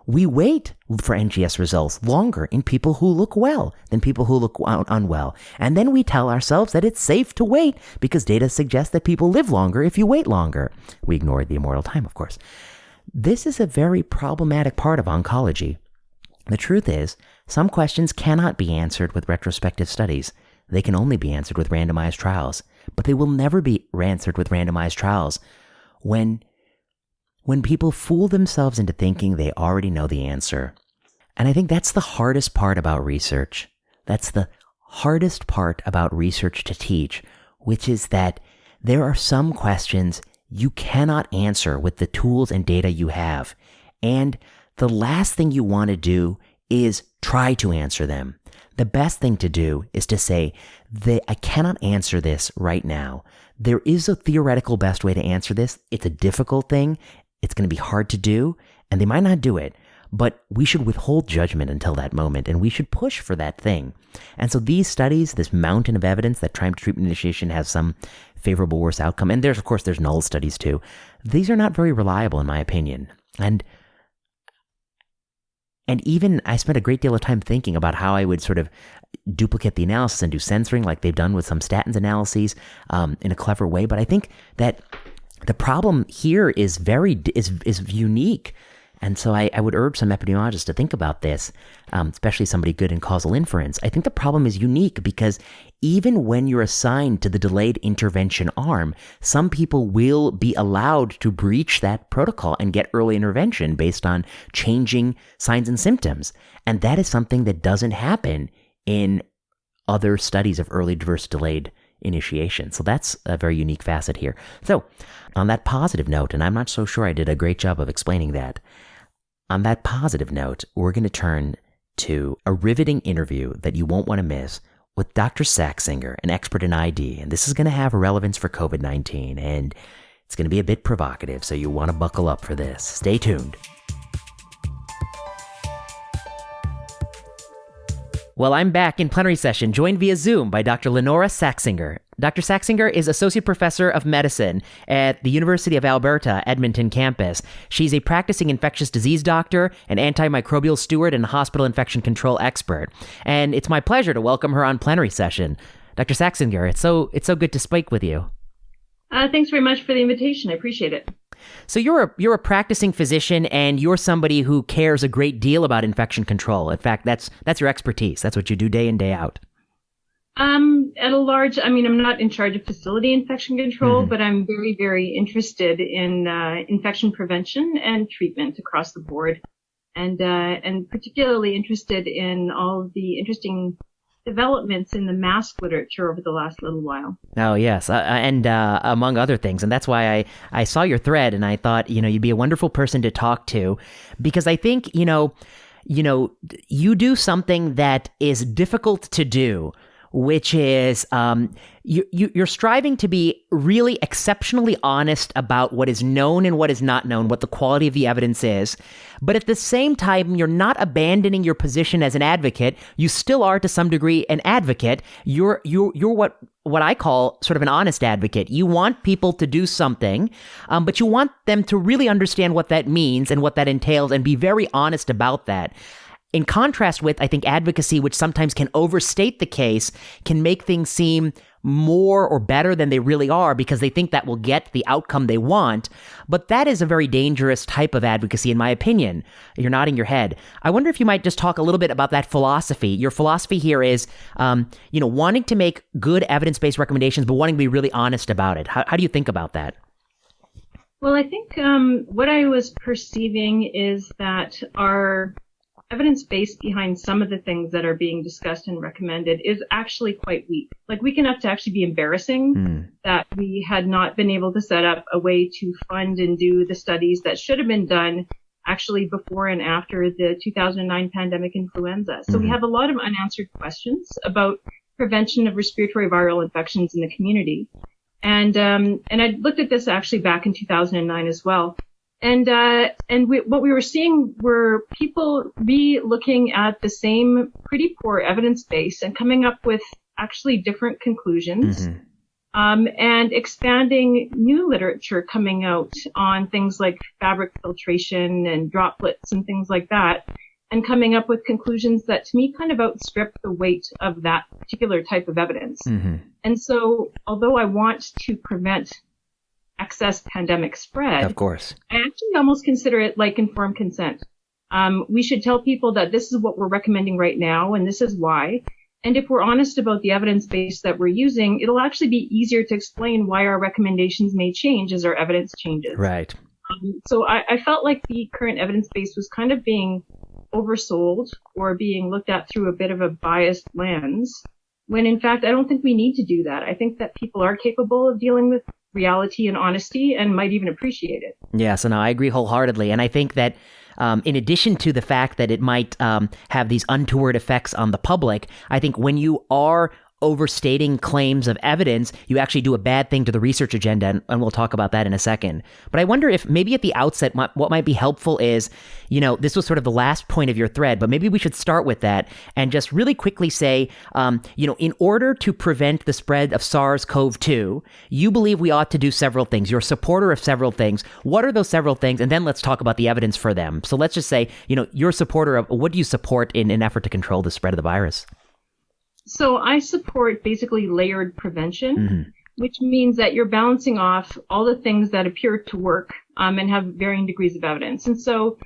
We wait for NGS results longer in people who look well than people who look unwell. And then we tell ourselves that it's safe to wait because data suggests that people live longer if you wait longer. We ignore the immortal time, of course. This is a very problematic part of oncology. The truth is, some questions cannot be answered with retrospective studies. They can only be answered with randomized trials. But they will never be answered with randomized trials when people fool themselves into thinking they already know the answer. And I think that's the hardest part about research. That's the hardest part about research to teach, which is that there are some questions you cannot answer with the tools and data you have. And the last thing you want to do is try to answer them. The best thing to do is to say, I cannot answer this right now. There is a theoretical best way to answer this. It's a difficult thing. It's going to be hard to do, and they might not do it. but we should withhold judgment until that moment, and we should push for that thing. And so these studies, this mountain of evidence that time to treatment initiation has some favorable worse outcome, and there's null studies too, these are not very reliable in my opinion. And even I spent a great deal of time thinking about how I would sort of duplicate the analysis and do censoring like they've done with some statins analyses in a clever way. But I think that the problem here is is unique. And so I would urge some epidemiologists to think about this, especially somebody good in causal inference. I think the problem is unique because even when you're assigned to the delayed intervention arm, some people will be allowed to breach that protocol and get early intervention based on changing signs and symptoms. And that is something that doesn't happen in other studies of early versus delayed initiation. So that's a very unique facet here. So on that positive note, and I'm not so sure I did a great job of explaining that, on that positive note, we're going to turn to a riveting interview that you won't want to miss with Dr. Saxinger, an expert in ID. And this is going to have a relevance for COVID-19, and it's going to be a bit provocative, so you want to buckle up for this. Stay tuned. Well, I'm back in plenary session, joined via Zoom by Dr. Lynora Saxinger. Dr. Saxinger is Associate Professor of Medicine at the University of Alberta, Edmonton campus. She's a practicing infectious disease doctor, an antimicrobial steward, and a hospital infection control expert. And it's my pleasure to welcome her on plenary session. Dr. Saxinger, it's so good to speak with you. Thanks very much for the invitation. I appreciate it. So you're a practicing physician, and you're somebody who cares a great deal about infection control. In fact, that's your expertise. That's what you do day in, day out. I'm not in charge of facility infection control, but I'm very, very interested in infection prevention and treatment across the board, and particularly interested in all of the interesting developments in the mask literature over the last little while. Oh, yes. And among other things. And that's why I saw your thread and I thought, you'd be a wonderful person to talk to, because I think, you do something that is difficult to do, which is you're striving to be really exceptionally honest about what is known and what is not known, what the quality of the evidence is. But at the same time, you're not abandoning your position as an advocate. You still are, to some degree, an advocate. You're what I call sort of an honest advocate. You want people to do something, but you want them to really understand what that means and what that entails and be very honest about that. In contrast with, I think, advocacy, which sometimes can overstate the case, can make things seem more or better than they really are because they think that will get the outcome they want. But that is a very dangerous type of advocacy, in my opinion. You're nodding your head. I wonder if you might just talk a little bit about that philosophy. Your philosophy here is, wanting to make good evidence-based recommendations, but wanting to be really honest about it. How do you think about that? Well, I think what I was perceiving is that our evidence base behind some of the things that are being discussed and recommended is actually quite weak. Like, weak enough to actually be embarrassing that we had not been able to set up a way to fund and do the studies that should have been done actually before and after the 2009 pandemic influenza. So we have a lot of unanswered questions about prevention of respiratory viral infections in the community. And I looked at this actually back in 2009 as well. What we were seeing were people looking at the same pretty poor evidence base and coming up with actually different conclusions, and expanding new literature coming out on things like fabric filtration and droplets and things like that, and coming up with conclusions that to me kind of outstrip the weight of that particular type of evidence. And so, although I want to prevent excess pandemic spread, of course, I actually almost consider it like informed consent. We should tell people that this is what we're recommending right now, and this is why. And if we're honest about the evidence base that we're using, it'll actually be easier to explain why our recommendations may change as our evidence changes. Right. So I felt like the current evidence base was kind of being oversold or being looked at through a bit of a biased lens, when in fact, I don't think we need to do that. I think that people are capable of dealing with reality and honesty and might even appreciate it. Yeah, so no, I agree wholeheartedly. And I think that in addition to the fact that it might have these untoward effects on the public, I think when you are overstating claims of evidence, you actually do a bad thing to the research agenda, and we'll talk about that in a second. But I wonder if maybe at the outset, what might be helpful is, this was sort of the last point of your thread, but maybe we should start with that and just really quickly say, in order to prevent the spread of SARS-CoV-2, you believe we ought to do several things. You're a supporter of several things. What are those several things? And then let's talk about the evidence for them. So let's just say, you're a supporter of, what do you support in an effort to control the spread of the virus? So I support basically layered prevention, which means that you're balancing off all the things that appear to work and have varying degrees of evidence. And so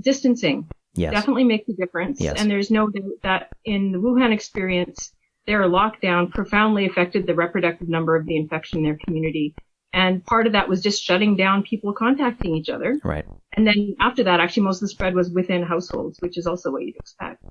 distancing definitely makes a difference. Yes. And there's no doubt that in the Wuhan experience, their lockdown profoundly affected the reproductive number of the infection in their community. And part of that was just shutting down people contacting each other. Right. And then after that, actually, most of the spread was within households, which is also what you'd expect.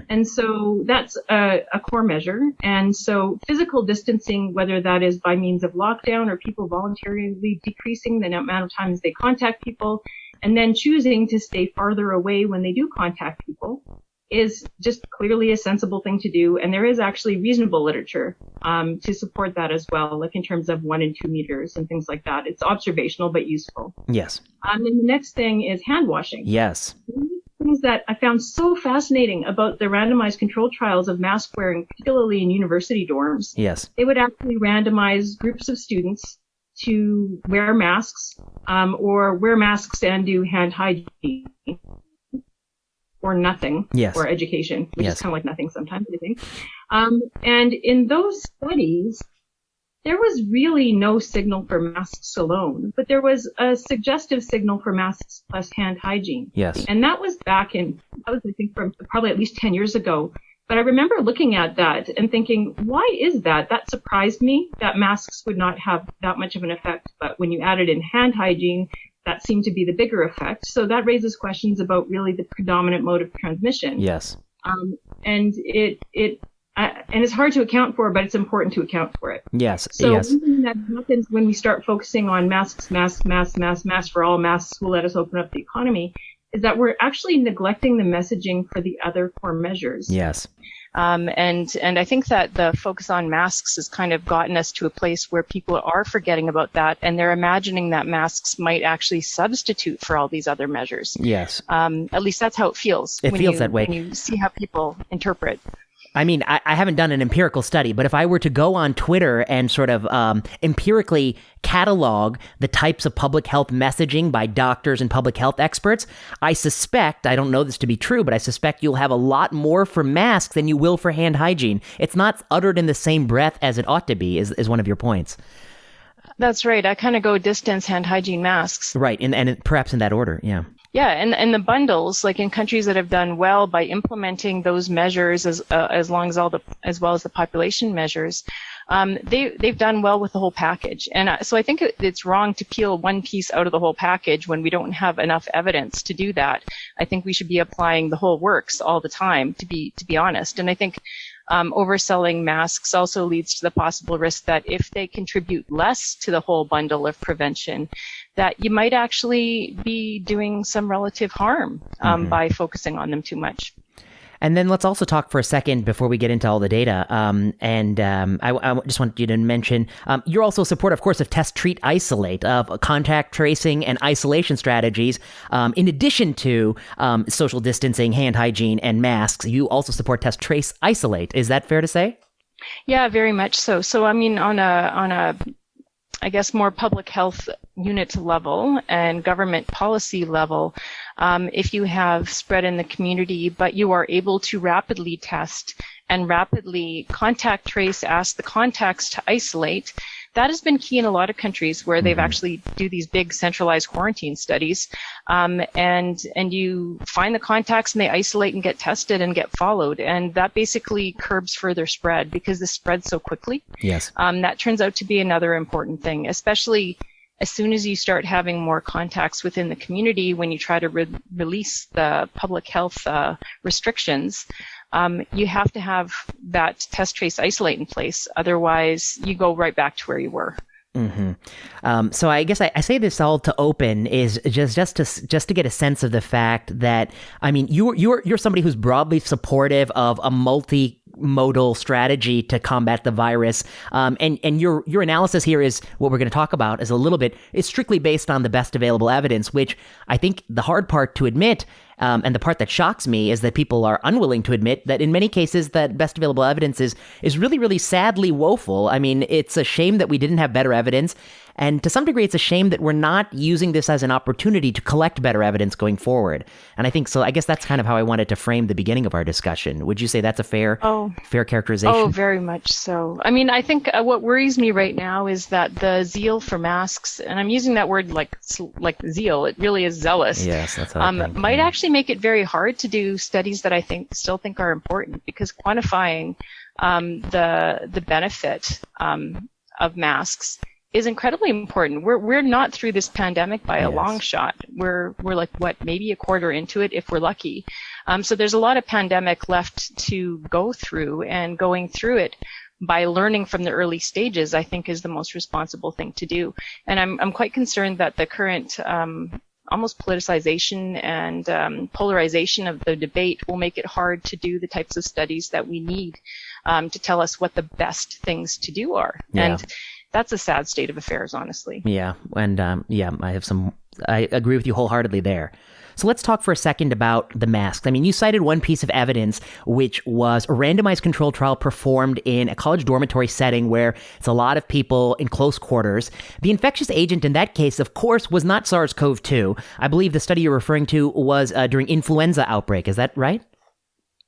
And so that's a core measure. And so physical distancing, whether that is by means of lockdown or people voluntarily decreasing the amount of times they contact people, and then choosing to stay farther away when they do contact people, is just clearly a sensible thing to do. And there is actually reasonable literature to support that as well, like in terms of 1 and 2 meters and things like that. It's observational but useful. Yes. And the next thing is hand washing. Yes. Things that I found so fascinating about the randomized controlled trials of mask wearing, particularly in university dorms. Yes. They would actually randomize groups of students to wear masks or wear masks and do hand hygiene. Or nothing, or education, which is kind of like nothing sometimes, I think. And in those studies, there was really no signal for masks alone, but there was a suggestive signal for masks plus hand hygiene. Yes. And that was I think, from probably at least 10 years ago. But I remember looking at that and thinking, why is that? That surprised me, that masks would not have that much of an effect. But when you added in hand hygiene, that seemed to be the bigger effect. So that raises questions about really the predominant mode of transmission. Yes. And it's hard to account for, but it's important to account for it. Yes. So yes. one thing that happens when we start focusing on masks for all, masks will let us open up the economy, is that we're actually neglecting the messaging for the other core measures. Yes. And I think that the focus on masks has kind of gotten us to a place where people are forgetting about that, and they're imagining that masks might actually substitute for all these other measures. Yes. At least that's how it feels. It feels that way. When you see how people interpret. I mean, I haven't done an empirical study, but if I were to go on Twitter and sort of empirically catalog the types of public health messaging by doctors and public health experts, I suspect, I don't know this to be true, but I suspect you'll have a lot more for masks than you will for hand hygiene. It's not uttered in the same breath as it ought to be, is one of your points. That's right. I kind of go distance, hand hygiene, masks. Right, and perhaps in that order, yeah. Yeah, and the bundles, like in countries that have done well by implementing those measures as well as the population measures, they've done well with the whole package. And so I think it's wrong to peel one piece out of the whole package when we don't have enough evidence to do that. I think we should be applying the whole works all the time, to be honest. And I think overselling masks also leads to the possible risk that if they contribute less to the whole bundle of prevention, that you might actually be doing some relative harm by focusing on them too much. And then let's also talk for a second before we get into all the data. I just want you to mention, you're also a supporter, of course, of test, treat, isolate, of contact tracing and isolation strategies. In addition to social distancing, hand hygiene, and masks, you also support test, trace, isolate. Is that fair to say? Yeah, very much so. So, I mean, on a I guess, more public health unit level and government policy level, if you have spread in the community, but you are able to rapidly test and rapidly contact trace, ask the contacts to isolate, that has been key in a lot of countries where they've actually do these big centralized quarantine studies, and you find the contacts and they isolate and get tested and get followed, and that basically curbs further spread because this spreads so quickly. Yes. That turns out to be another important thing, especially as soon as you start having more contacts within the community when you try to release the public health restrictions. You have to have that test, trace, isolate in place. Otherwise, you go right back to where you were. So I guess I say this all to open is just to get a sense of the fact that, I mean, you're somebody who's broadly supportive of a modal strategy to combat the virus. And your analysis here is what we're going to talk about is strictly based on the best available evidence, which I think the hard part to admit, and the part that shocks me, is that people are unwilling to admit that in many cases that best available evidence is really, really sadly woeful. I mean, it's a shame that we didn't have better evidence. And to some degree, it's a shame that we're not using this as an opportunity to collect better evidence going forward. And I think so. I guess that's kind of how I wanted to frame the beginning of our discussion. Would you say that's a fair characterization? Oh, very much so. I mean, I think what worries me right now is that the zeal for masks, and I'm using that word like zeal, it really is zealous. Yes, that's what I think. Might actually make it very hard to do studies that I still think are important, because quantifying the benefit of masks is incredibly important. We're not through this pandemic by a long shot. We're like maybe a quarter into it if we're lucky. So there's a lot of pandemic left to go through, and going through it by learning from the early stages, I think, is the most responsible thing to do. And I'm quite concerned that the current almost politicization and polarization of the debate will make it hard to do the types of studies that we need to tell us what the best things to do are. Yeah. And that's a sad state of affairs, honestly. Yeah, and I agree with you wholeheartedly there. So let's talk for a second about the masks. I mean, you cited one piece of evidence, which was a randomized controlled trial performed in a college dormitory setting where it's a lot of people in close quarters. The infectious agent in that case, of course, was not SARS-CoV-2. I believe the study you're referring to was during influenza outbreak. Is that right?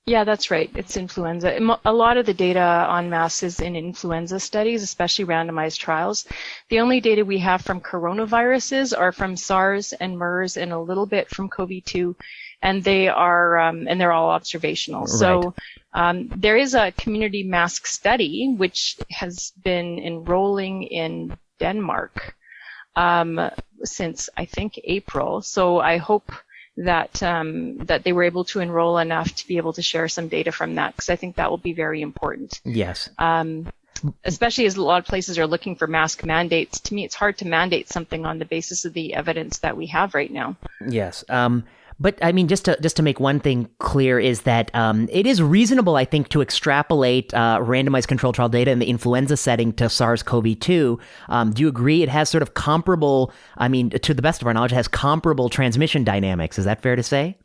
Yeah, that's right. It's influenza. A lot of the data on masks is in influenza studies, especially randomized trials. The only data we have from coronaviruses are from SARS and MERS and a little bit from COVID-2, and they are and they're all observational. Right. So there is a community mask study which has been enrolling in Denmark since I think April. So I hope that they were able to enroll enough to be able to share some data from that, because I think that will be very important. Yes. Especially as a lot of places are looking for mask mandates. To me, it's hard to mandate something on the basis of the evidence that we have right now. Yes. But I mean, just to make one thing clear is that it is reasonable, I think, to extrapolate randomized controlled trial data in the influenza setting to SARS-CoV-2. Do you agree it has sort of comparable, I mean, to the best of our knowledge, it has comparable transmission dynamics? Is that fair to say?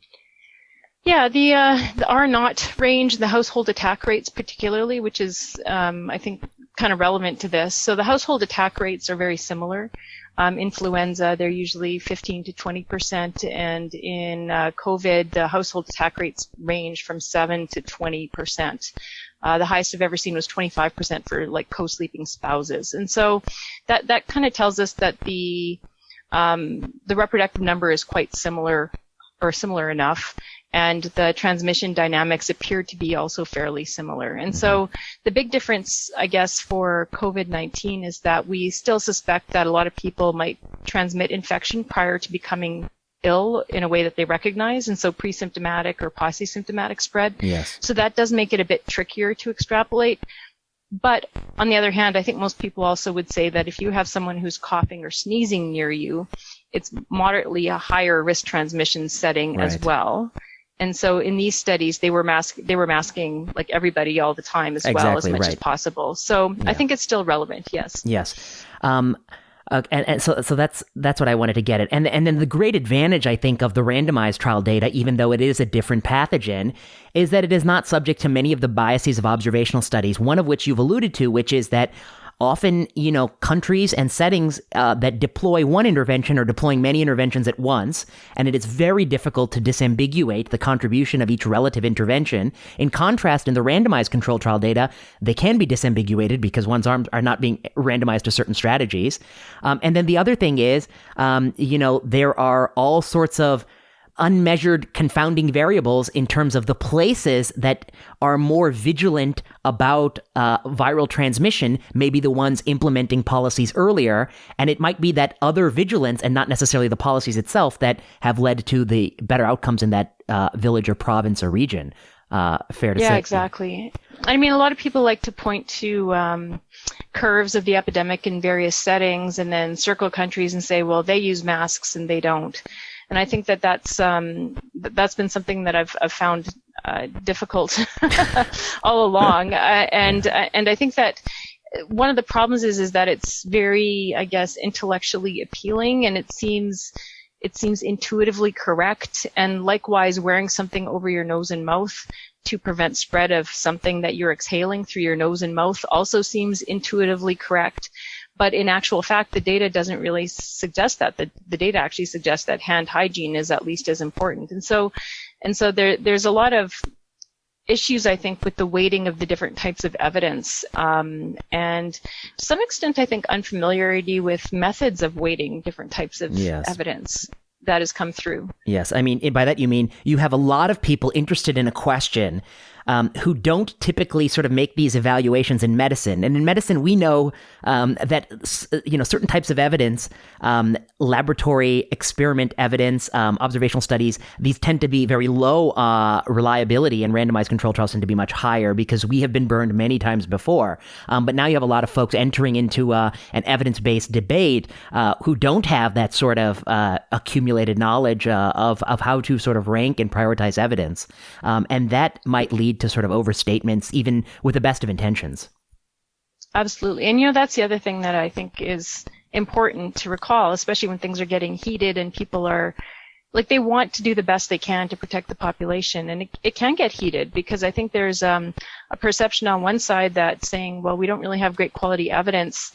Yeah, the R0 range, the household attack rates particularly, which is, I think, kind of relevant to this. So the household attack rates are very similar. Influenza, they're usually 15 to 20%, and in COVID, the household attack rates range from 7 to 20%. The highest I've ever seen was 25% for like co-sleeping spouses, and so that kind of tells us that the reproductive number is quite similar, or similar enough, and the transmission dynamics appear to be also fairly similar. And so the big difference, I guess, for COVID-19 is that we still suspect that a lot of people might transmit infection prior to becoming ill in a way that they recognize, and so pre-symptomatic or post-symptomatic spread. Yes. So that does make it a bit trickier to extrapolate. But on the other hand, I think most people also would say that if you have someone who's coughing or sneezing near you, it's moderately a higher risk transmission setting as well. And so in these studies, they were masking like everybody all the time as well, as much as possible. So I think it's still relevant. Yes. Yes. And so that's what I wanted to get at. And then the great advantage, I think, of the randomized trial data, even though it is a different pathogen, is that it is not subject to many of the biases of observational studies, one of which you've alluded to, which is that often, countries and settings that deploy one intervention are deploying many interventions at once, and it is very difficult to disambiguate the contribution of each relative intervention. In contrast, in the randomized controlled trial data, they can be disambiguated because one's arms are not being randomized to certain strategies. And then the other thing is, there are all sorts of unmeasured confounding variables in terms of the places that are more vigilant about viral transmission may be the ones implementing policies earlier, and it might be that other vigilance and not necessarily the policies itself that have led to the better outcomes in that village or province or region. Fair to say. Yeah, exactly. I mean, a lot of people like to point to curves of the epidemic in various settings and then circle countries and say, well, they use masks and they don't. I think that that's been something that I've found difficult all along, and I think that one of the problems is that it's very, I guess, intellectually appealing, and it seems intuitively correct, and likewise wearing something over your nose and mouth to prevent spread of something that you're exhaling through your nose and mouth also seems intuitively correct. But in actual fact, the data doesn't really suggest that. The data actually suggests that hand hygiene is at least as important. And so there's a lot of issues, I think, with the weighting of the different types of evidence. And to some extent, I think unfamiliarity with methods of weighting different types of evidence that has come through. Yes. I mean, by that you mean you have a lot of people interested in a question who don't typically sort of make these evaluations in medicine. And in medicine, we know that, certain types of evidence, laboratory experiment evidence, observational studies, these tend to be very low reliability, and randomized control trials tend to be much higher because we have been burned many times before. But now you have a lot of folks entering into an evidence-based debate who don't have that sort of accumulated knowledge of how to sort of rank and prioritize evidence. And that might lead to sort of overstatements, even with the best of intentions. Absolutely. And, that's the other thing that I think is important to recall, especially when things are getting heated and people are, they want to do the best they can to protect the population. And it can get heated because I think there's a perception on one side that saying, well, we don't really have great quality evidence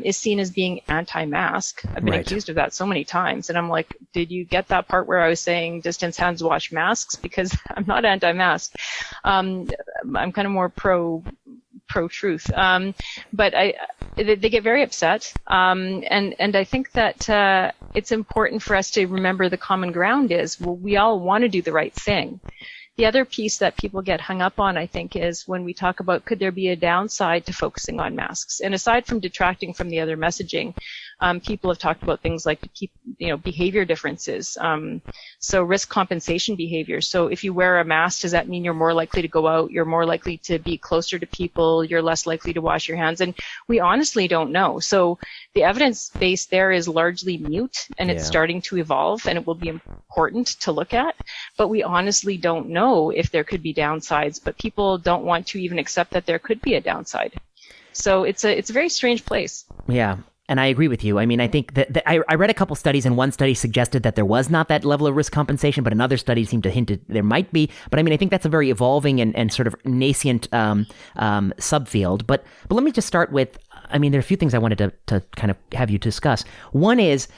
is seen as being anti-mask. I've been accused of that so many times. And I'm like, did you get that part where I was saying distance, hands, wash, masks? Because I'm not anti-mask. I'm kind of more pro-truth. But they get very upset. And I think that it's important for us to remember the common ground is, well, we all want to do the right thing. The other piece that people get hung up on, I think, is when we talk about could there be a downside to focusing on masks? And aside from detracting from the other messaging, people have talked about things like behavior differences. So risk compensation behavior. So if you wear a mask, does that mean you're more likely to go out? You're more likely to be closer to people. You're less likely to wash your hands. And we honestly don't know. So the evidence base there is largely mute, and it's starting to evolve, and it will be important to look at. But we honestly don't know if there could be downsides, but people don't want to even accept that there could be a downside. So it's a very strange place. Yeah. And I agree with you. I mean, I think that I read a couple studies, and one study suggested that there was not that level of risk compensation, but another study seemed to hint that there might be. But I mean, I think that's a very evolving and sort of nascent subfield. But let me just start with, I mean, there are a few things I wanted to kind of have you discuss. One is,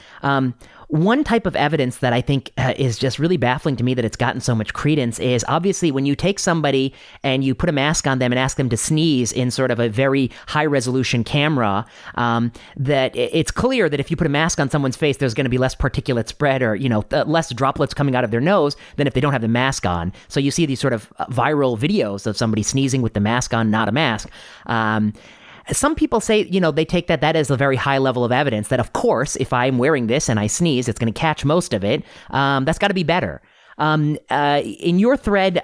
one type of evidence that I think is just really baffling to me that it's gotten so much credence is obviously when you take somebody and you put a mask on them and ask them to sneeze in sort of a very high resolution camera, that it's clear that if you put a mask on someone's face, there's going to be less particulate spread or, less droplets coming out of their nose than if they don't have the mask on. So you see these sort of viral videos of somebody sneezing with the mask on, not a mask. Some people say, they take that as a very high level of evidence that, of course, if I'm wearing this and I sneeze, it's going to catch most of it. That's got to be better. In your thread,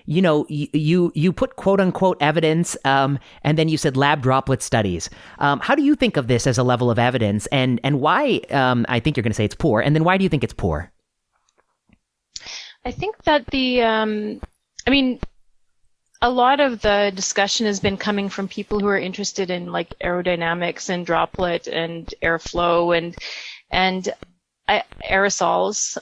you put quote unquote evidence, and then you said lab droplet studies. How do you think of this as a level of evidence, and why? I think you're going to say it's poor, and then why do you think it's poor? I think that a lot of the discussion has been coming from people who are interested in aerodynamics and droplet and airflow and aerosols.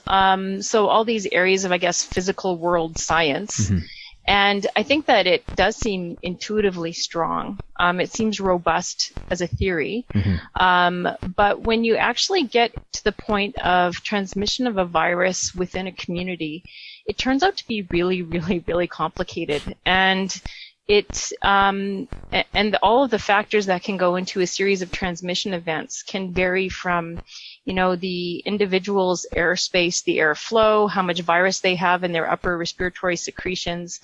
So all these areas of, I guess, physical world science. Mm-hmm. And I think that it does seem intuitively strong. It seems robust as a theory. Mm-hmm. But when you actually get to the point of transmission of a virus within a community, it turns out to be really, really, really complicated. And and all of the factors that can go into a series of transmission events can vary from, the individual's airspace, the airflow, how much virus they have in their upper respiratory secretions,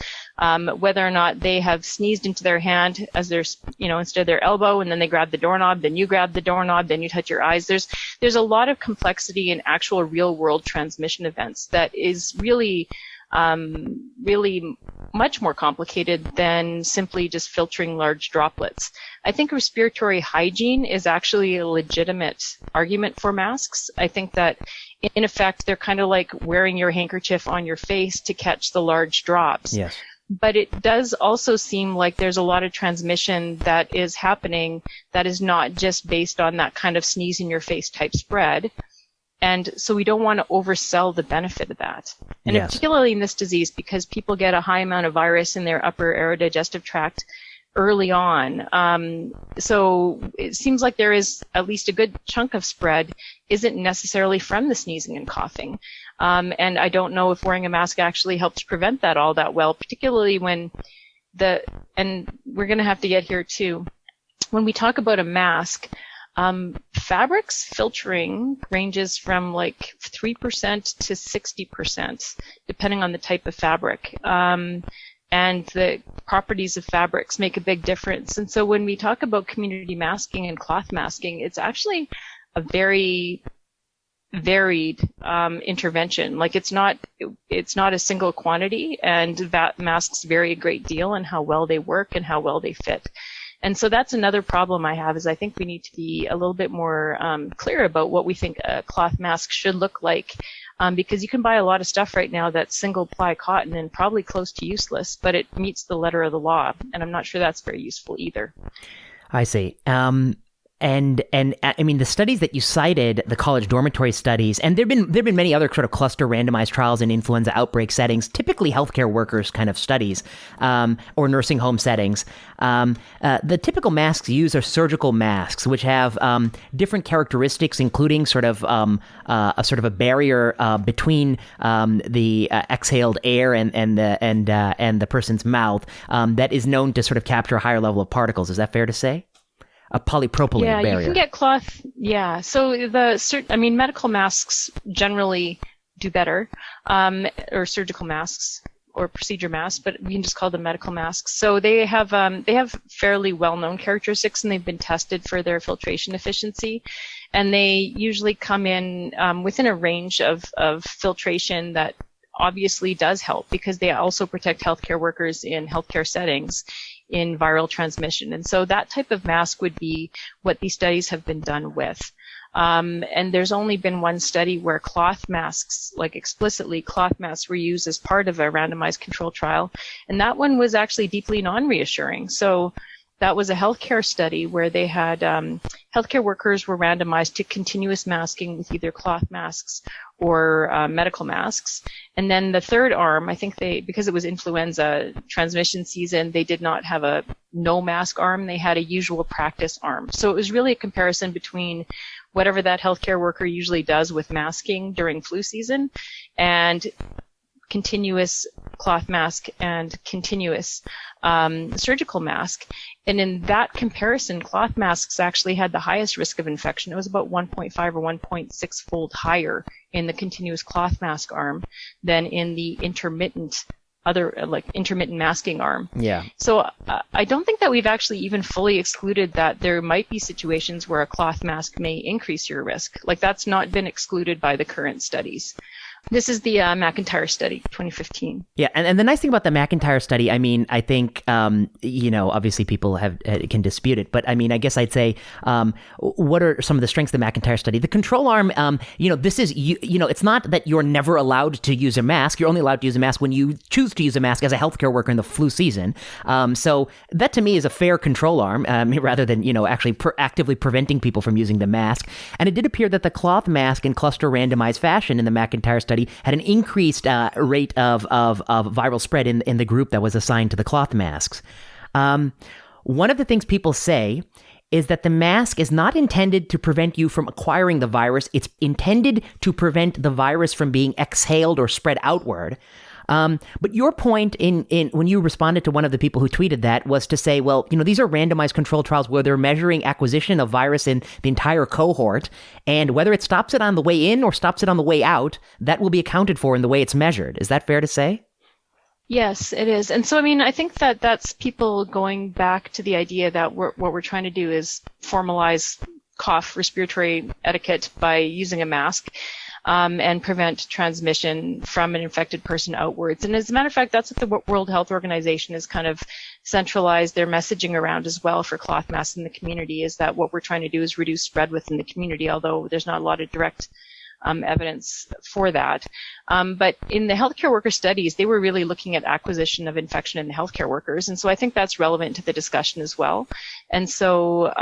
whether or not they have sneezed into their hand as their, instead of their elbow, and then they grab the doorknob, then you grab the doorknob, then you touch your eyes. There's a lot of complexity in actual real world transmission events that is really really much more complicated than simply just filtering large droplets. I think respiratory hygiene is actually a legitimate argument for masks. I think that in effect, they're kind of like wearing your handkerchief on your face to catch the large drops. Yes. But it does also seem like there's a lot of transmission that is happening that is not just based on that kind of sneeze in your face type spread. And so we don't want to oversell the benefit of that. And Yes. particularly in this disease, because people get a high amount of virus in their upper aerodigestive tract early on. So it seems like there is at least a good chunk of spread isn't necessarily from the sneezing and coughing. And I don't know if wearing a mask actually helps prevent that all that well, particularly when and we're going to have to get here too. When we talk about a mask, fabrics filtering ranges from like 3% to 60%, depending on the type of fabric. And the properties of fabrics make a big difference. And so when we talk about community masking and cloth masking, it's actually a very varied intervention. Like it's not a single quantity, and that masks vary a great deal in how well they work and how well they fit. And so that's another problem I have, is I think we need to be a little bit more clear about what we think a cloth mask should look like, because you can buy a lot of stuff right now that's single-ply cotton and probably close to useless, but it meets the letter of the law, and I'm not sure that's very useful either. I see. And I mean, the studies that you cited, the college dormitory studies, and there've been many other sort of cluster randomized trials in influenza outbreak settings, typically healthcare workers kind of studies, or nursing home settings. The typical masks used are surgical masks, which have different characteristics, including sort of a barrier between the exhaled air and the person's mouth that is known to sort of capture a higher level of particles. Is that fair to say? A polypropylene barrier. Yeah, you can get cloth. Yeah, so medical masks generally do better, or surgical masks or procedure masks, but we can just call them medical masks. So they have fairly well-known characteristics, and they've been tested for their filtration efficiency, and they usually come in within a range of filtration that obviously does help, because they also protect healthcare workers in healthcare settings in viral transmission. And so that type of mask would be what these studies have been done with. And there's only been one study where cloth masks, like explicitly cloth masks, were used as part of a randomized control trial. And that one was actually deeply non-reassuring. So that was a healthcare study where they had healthcare workers were randomized to continuous masking with either cloth masks or medical masks. And then the third arm, I think because it was influenza transmission season, they did not have a no mask arm. They had a usual practice arm. So it was really a comparison between whatever that healthcare worker usually does with masking during flu season and continuous cloth mask and continuous surgical mask. And in that comparison, cloth masks actually had the highest risk of infection. It was about 1.5 or 1.6 fold higher in the continuous cloth mask arm than in the intermittent masking arm. Yeah. So I don't think that we've actually even fully excluded that there might be situations where a cloth mask may increase your risk. Like, that's not been excluded by the current studies. This is the McIntyre study, 2015. Yeah, and the nice thing about the McIntyre study, I mean, I think, obviously people can dispute it, but I mean, I guess I'd say, what are some of the strengths of the McIntyre study? The control arm, this is, it's not that you're never allowed to use a mask. You're only allowed to use a mask when you choose to use a mask as a healthcare worker in the flu season. So that to me is a fair control arm, rather than, actually actively preventing people from using the mask. And it did appear that the cloth mask in cluster randomized fashion in the McIntyre study had an increased rate of viral spread in the group that was assigned to the cloth masks. One of the things people say is that the mask is not intended to prevent you from acquiring the virus. It's intended to prevent the virus from being exhaled or spread outward. But your point in when you responded to one of the people who tweeted that was to say, well, these are randomized controlled trials where they're measuring acquisition of virus in the entire cohort, and whether it stops it on the way in or stops it on the way out, that will be accounted for in the way it's measured. Is that fair to say? Yes, it is. And so, I mean, I think that that's people going back to the idea that what we're trying to do is formalize cough respiratory etiquette by using a mask. and prevent transmission from an infected person outwards. And as a matter of fact, that's what the World Health Organization has kind of centralized their messaging around as well for cloth masks in the community, is that what we're trying to do is reduce spread within the community, although there's not a lot of direct evidence for that. But in the healthcare worker studies, they were really looking at acquisition of infection in the healthcare workers. And so I think that's relevant to the discussion as well. And so,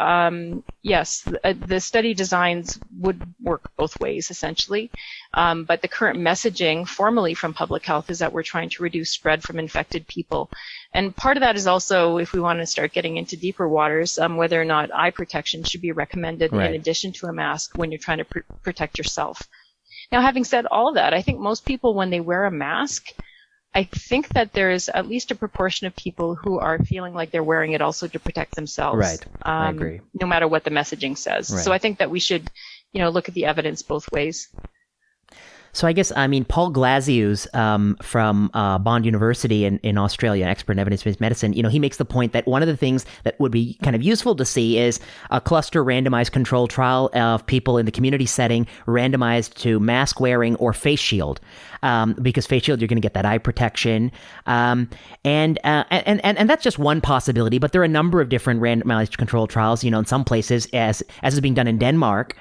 yes, the study designs would work both ways, essentially. But the current messaging formally from public health is that we're trying to reduce spread from infected people. And part of that is also, if we want to start getting into deeper waters, whether or not eye protection should be recommended in addition to a mask when you're trying to protect yourself. Now, having said all of that, I think most people, when they wear a mask, I think that there's at least a proportion of people who are feeling like they're wearing it also to protect themselves. Right. I agree. No matter what the messaging says. Right. So I think that we should, look at the evidence both ways. So I guess, Paul Glazius from Bond University in Australia, an expert in evidence-based medicine, he makes the point that one of the things that would be kind of useful to see is a cluster randomized control trial of people in the community setting randomized to mask wearing or face shield. Because face shield, you're going to get that eye protection. And that's just one possibility, but there are a number of different randomized control trials. In some places, as is being done in Denmark,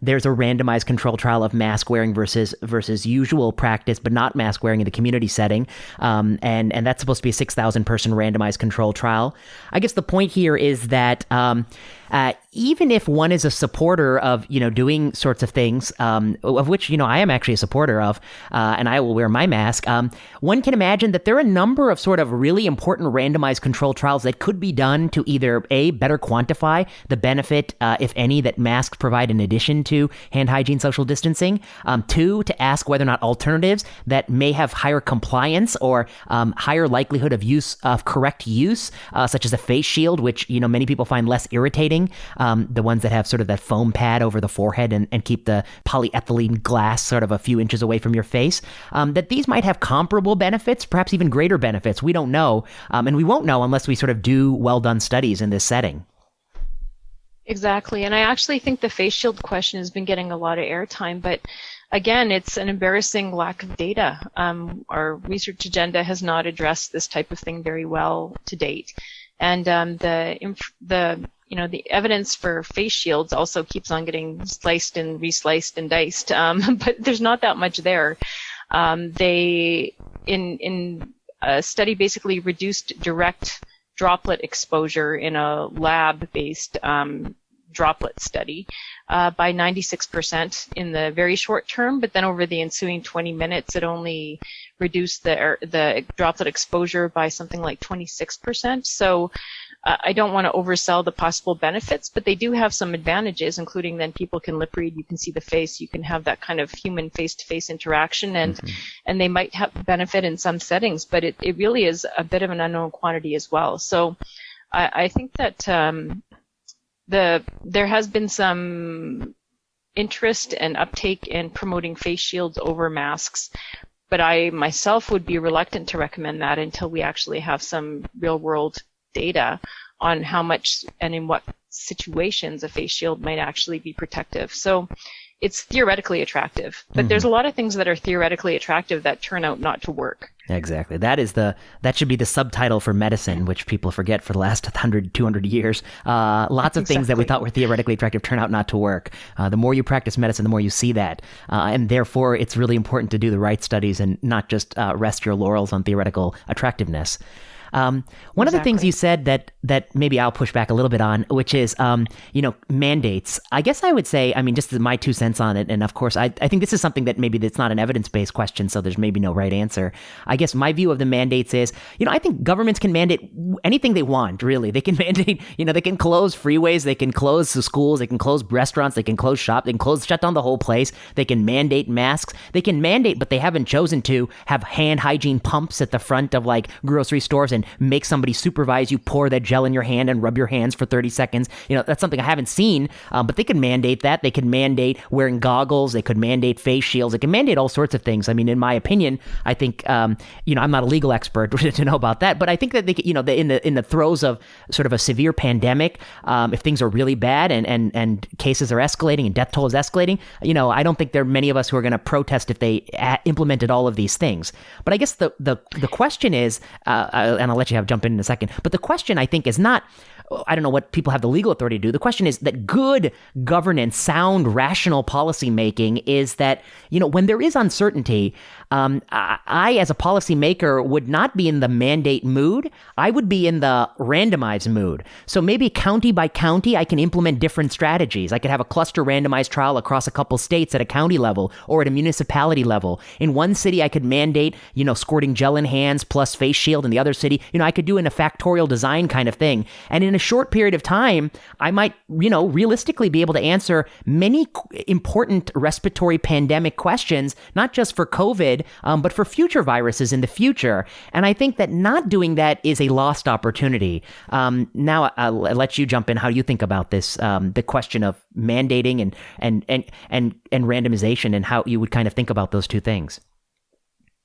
there's a randomized control trial of mask wearing versus usual practice, but not mask wearing in the community setting. And that's supposed to be a 6,000 person randomized control trial. I guess the point here is that, even if one is a supporter of, doing sorts of things, of which, I am actually a supporter of, and I will wear my mask, one can imagine that there are a number of sort of really important randomized control trials that could be done to either A, better quantify the benefit, if any, that masks provide in addition to hand hygiene, social distancing, two, to ask whether or not alternatives that may have higher compliance or higher likelihood of correct use, such as a face shield, which, many people find less irritating, the ones that have sort of that foam pad over the forehead and keep the polyethylene glass sort of a few inches away from your face, that these might have comparable benefits, perhaps even greater benefits. We don't know, and we won't know unless we sort of do well-done studies in this setting. Exactly, and I actually think the face shield question has been getting a lot of airtime, but again, it's an embarrassing lack of data. Our research agenda has not addressed this type of thing very well to date. And the evidence for face shields also keeps on getting sliced and resliced and diced, but there's not that much there. They, in a study, basically reduced direct droplet exposure in a lab-based droplet study by 96% in the very short term, but then over the ensuing 20 minutes, it only reduced the droplet exposure by something like 26%. So I don't want to oversell the possible benefits, but they do have some advantages, including then people can lip read, you can see the face, you can have that kind of human face-to-face interaction, and they might have benefit in some settings, but it really is a bit of an unknown quantity as well. So I think that there has been some interest and uptake in promoting face shields over masks, but I myself would be reluctant to recommend that until we actually have some real-world data on how much and in what situations a face shield might actually be protective. So it's theoretically attractive, but there's a lot of things that are theoretically attractive that turn out not to work. Exactly. That should be the subtitle for medicine, which people forget for the last 100, 200 years. Lots of things that we thought were theoretically attractive turn out not to work. The more you practice medicine, the more you see that. And therefore, it's really important to do the right studies and not just rest your laurels on theoretical attractiveness. One of the things you said that maybe I'll push back a little bit on, which is, mandates. I guess I would say, just my 2 cents on it. And of course, I think this is something that maybe that's not an evidence-based question, so there's maybe no right answer. I guess my view of the mandates is, I think governments can mandate anything they want, really. They can mandate, they can close freeways, they can close the schools, they can close restaurants, they can close shops, they can shut down the whole place. They can mandate masks. They can mandate, but they haven't chosen to have hand hygiene pumps at the front of like grocery stores and and make somebody supervise you, pour that gel in your hand and rub your hands for 30 seconds. That's something I haven't seen, but they can mandate that. They can mandate wearing goggles. They could mandate face shields. They can mandate all sorts of things. I mean, in my opinion, I think, I'm not a legal expert to know about that, but I think that they, in the throes of sort of a severe pandemic, if things are really bad and cases are escalating and death toll is escalating, I don't think there are many of us who are going to protest if they implemented all of these things. But I guess the question is, and I'll let you jump in a second, but the question I think is not, I don't know what people have the legal authority to do. The question is that good governance, sound, rational policy making is that, when there is uncertainty, I, as a policymaker, would not be in the mandate mood. I would be in the randomized mood. So maybe county by county, I can implement different strategies. I could have a cluster randomized trial across a couple states at a county level or at a municipality level. In one city, I could mandate, squirting gel in hands plus face shield. In the other city, I could do in a factorial design kind of thing. And in a short period of time, I might, realistically be able to answer many important respiratory pandemic questions, not just for COVID, but for future viruses in the future. And I think that not doing that is a lost opportunity. Now I'll let you jump in how you think about this, the question of mandating and randomization, and how you would kind of think about those two things.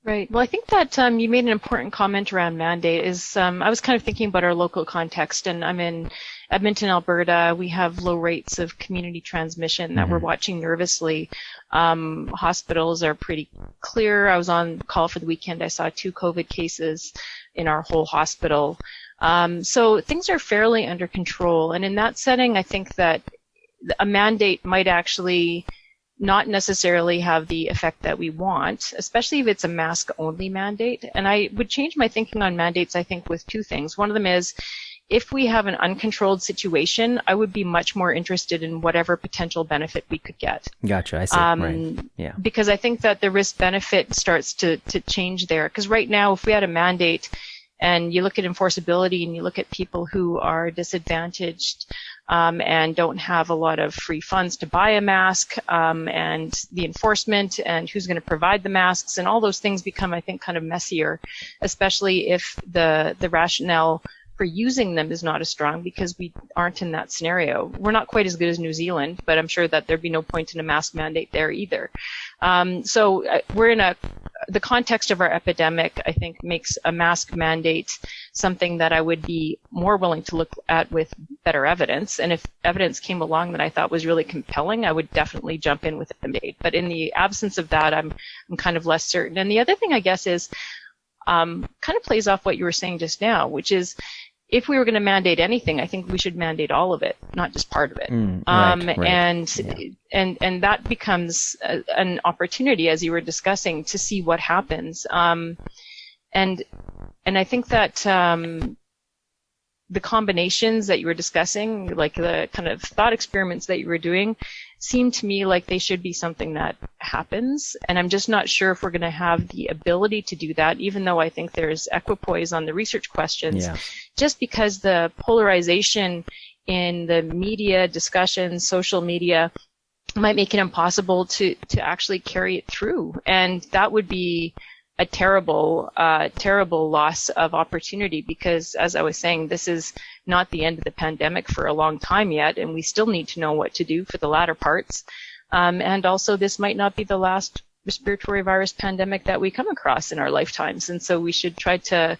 Right. Well, I think that you made an important comment around mandate. I was kind of thinking about our local context, and I'm in Edmonton, Alberta. We have low rates of community transmission that we're watching nervously. Hospitals are pretty clear. I was on call for the weekend. I saw 2 COVID cases in our whole hospital. So things are fairly under control. And in that setting, I think that a mandate might actually not necessarily have the effect that we want, especially if it's a mask-only mandate. And I would change my thinking on mandates, I think, with 2 things. One of them is, if we have an uncontrolled situation, I would be much more interested in whatever potential benefit we could get. Gotcha, I see. Right. Yeah. Because I think that the risk-benefit starts to change there. Because right now, if we had a mandate and you look at enforceability and you look at people who are disadvantaged and don't have a lot of free funds to buy a mask, and the enforcement and who's going to provide the masks, and all those things become, I think, kind of messier, especially if the rationale for using them is not as strong, because we aren't in that scenario. We're not quite as good as New Zealand, but I'm sure that there'd be no point in a mask mandate there either. So we're in the context of our epidemic, I think, makes a mask mandate something that I would be more willing to look at with better evidence. And if evidence came along that I thought was really compelling, I would definitely jump in with a mandate. But in the absence of that, I'm kind of less certain. And the other thing, I guess, is kind of plays off what you were saying just now, which is, if we were going to mandate anything, I think we should mandate all of it, not just part of it. Right. And that becomes an opportunity, as you were discussing, to see what happens. And I think that the combinations that you were discussing, like the kind of thought experiments that you were doing, seem to me like they should be something that happens. And I'm just not sure if we're going to have the ability to do that, even though I think there's equipoise on the research questions, just because the polarization in the media discussions, social media, might make it impossible to actually carry it through. And that would be a terrible loss of opportunity, because, as I was saying, this is not the end of the pandemic for a long time yet, and we still need to know what to do for the latter parts. And also, this might not be the last respiratory virus pandemic that we come across in our lifetimes, and so we should try to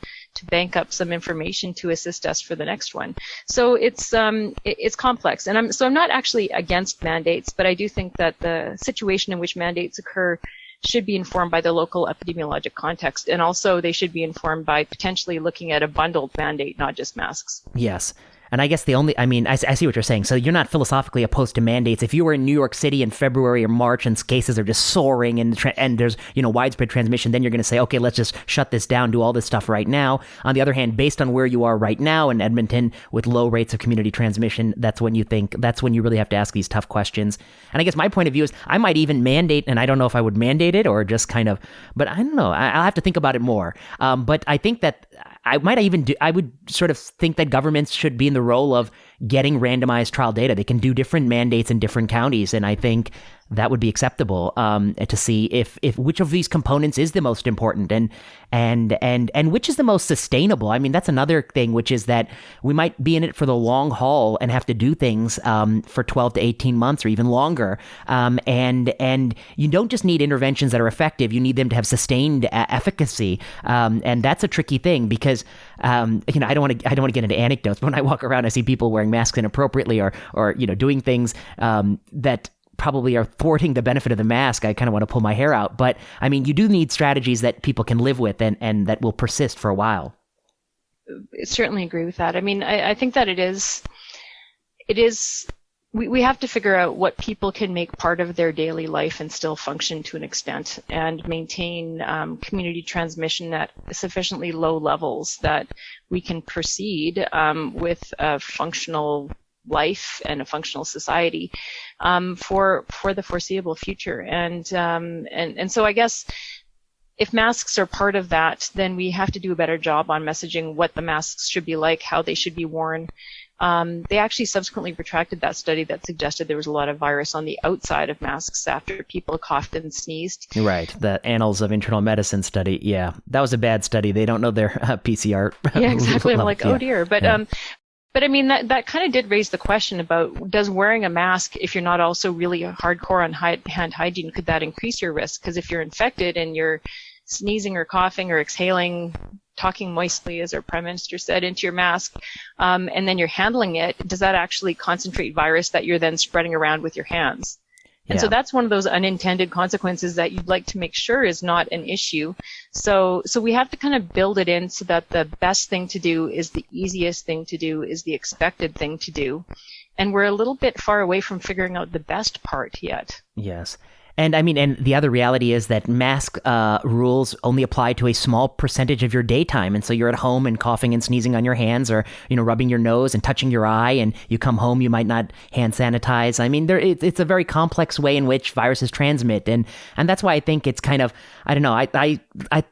bank up some information to assist us for the next one. So it's complex, and I'm not actually against mandates, but I do think that the situation in which mandates occur should be informed by the local epidemiologic context, and also they should be informed by potentially looking at a bundled mandate, not just masks. Yes. And I guess I see what you're saying. So you're not philosophically opposed to mandates. If you were in New York City in February or March and cases are just soaring and there's, widespread transmission, then you're going to say, okay, let's just shut this down, do all this stuff right now. On the other hand, based on where you are right now in Edmonton with low rates of community transmission, that's when you really have to ask these tough questions. And I guess my point of view is I might even mandate, and I don't know if I would mandate it or just kind of, but I don't know. I'll have to think about it more. But I think that I would sort of think that governments should be in the role of getting randomized trial data. They can do different mandates in different counties, and I think that would be acceptable to see if which of these components is the most important and which is the most sustainable. I mean, that's another thing, which is that we might be in it for the long haul and have to do things for 12 to 18 months or even longer. And you don't just need interventions that are effective; you need them to have sustained efficacy. And that's a tricky thing because I don't want to get into anecdotes, but when I walk around, I see people wearing masks inappropriately or doing things that probably are thwarting the benefit of the mask. I kind of want to pull my hair out. But I mean, you do need strategies that people can live with and that will persist for a while. I certainly agree with that. I mean, I think that it is, we have to figure out what people can make part of their daily life and still function to an extent and maintain community transmission at sufficiently low levels that we can proceed with a functional life and a functional society for the foreseeable future. And so I guess if masks are part of that, then we have to do a better job on messaging what the masks should be like, how they should be worn. They actually subsequently retracted that study that suggested there was a lot of virus on the outside of masks after people coughed and sneezed. Right. The Annals of Internal Medicine study. Yeah, that was a bad study. They don't know their PCR. Yeah, exactly. I'm like, oh dear. But yeah. But I mean, that kind of did raise the question about, does wearing a mask, if you're not also really hardcore on hand hygiene, could that increase your risk? Because if you're infected and you're sneezing or coughing or exhaling, talking moistly, as our Prime Minister said, into your mask, and then you're handling it, does that actually concentrate virus that you're then spreading around with your hands? And so that's one of those unintended consequences that you'd like to make sure is not an issue. So we have to kind of build it in so that the best thing to do is the easiest thing to do is the expected thing to do. And we're a little bit far away from figuring out the best part yet. Yes. And I mean, and the other reality is that mask rules only apply to a small percentage of your daytime. And so you're at home and coughing and sneezing on your hands or, rubbing your nose and touching your eye, and you come home, you might not hand sanitize. I mean, it's a very complex way in which viruses transmit. And that's why I think it's kind of, I don't know, I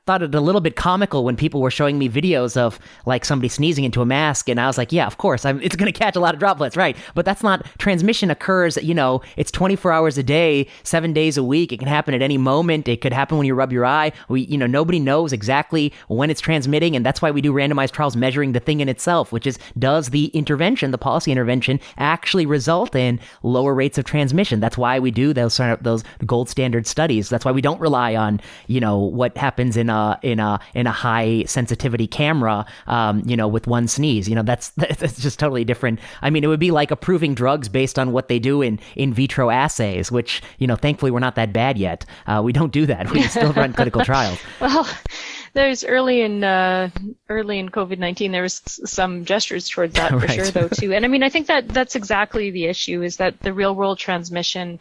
thought it a little bit comical when people were showing me videos of like somebody sneezing into a mask. And I was like, yeah, of course, it's going to catch a lot of droplets, right? But that's not, transmission occurs, it's 24 hours a day, 7 days a week. It can happen at any moment. It could happen when you rub your eye. Nobody knows exactly when it's transmitting, and that's why we do randomized trials measuring the thing in itself, which is, does the intervention, the policy intervention, actually result in lower rates of transmission? That's why we do those gold standard studies. That's why we don't rely on what happens in a high sensitivity camera, with one sneeze. That's just totally different. I mean, it would be like approving drugs based on what they do in vitro assays, which thankfully we're not that bad yet. We don't do that. We still run clinical trials. Well, there's early in COVID-19, there was some gestures towards that for right. sure, though, too. And I mean, I think that's exactly the issue, is that the real world transmission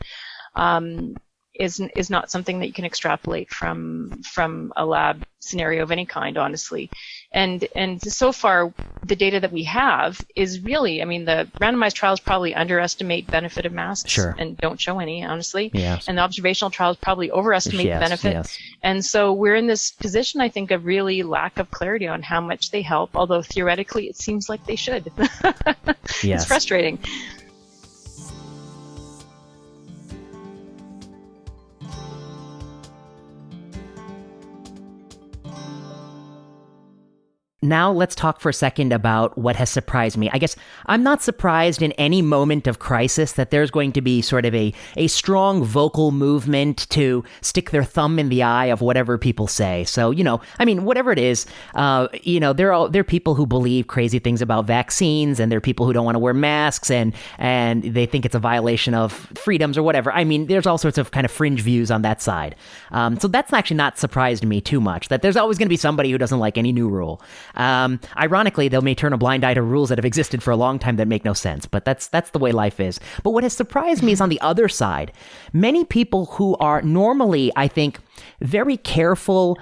is not something that you can extrapolate from a lab scenario of any kind, honestly. And so far, the data that we have is really, I mean, the randomized trials probably underestimate benefit of masks sure. and don't show any, honestly. Yes. And the observational trials probably overestimate the benefit. Yes. And so we're in this position, I think, of really lack of clarity on how much they help, although theoretically it seems like they should. Yes. It's frustrating. Now let's talk for a second about what has surprised me. I guess I'm not surprised in any moment of crisis that there's going to be sort of a strong vocal movement to stick their thumb in the eye of whatever people say. So, I mean, whatever it is, there are people who believe crazy things about vaccines, and there are people who don't want to wear masks and they think it's a violation of freedoms or whatever. I mean, there's all sorts of kind of fringe views on that side. So that's actually not surprised me too much, that there's always going to be somebody who doesn't like any new rule. Ironically, they may turn a blind eye to rules that have existed for a long time that make no sense, but that's the way life is. But what has surprised me is on the other side, many people who are normally, I think, very careful,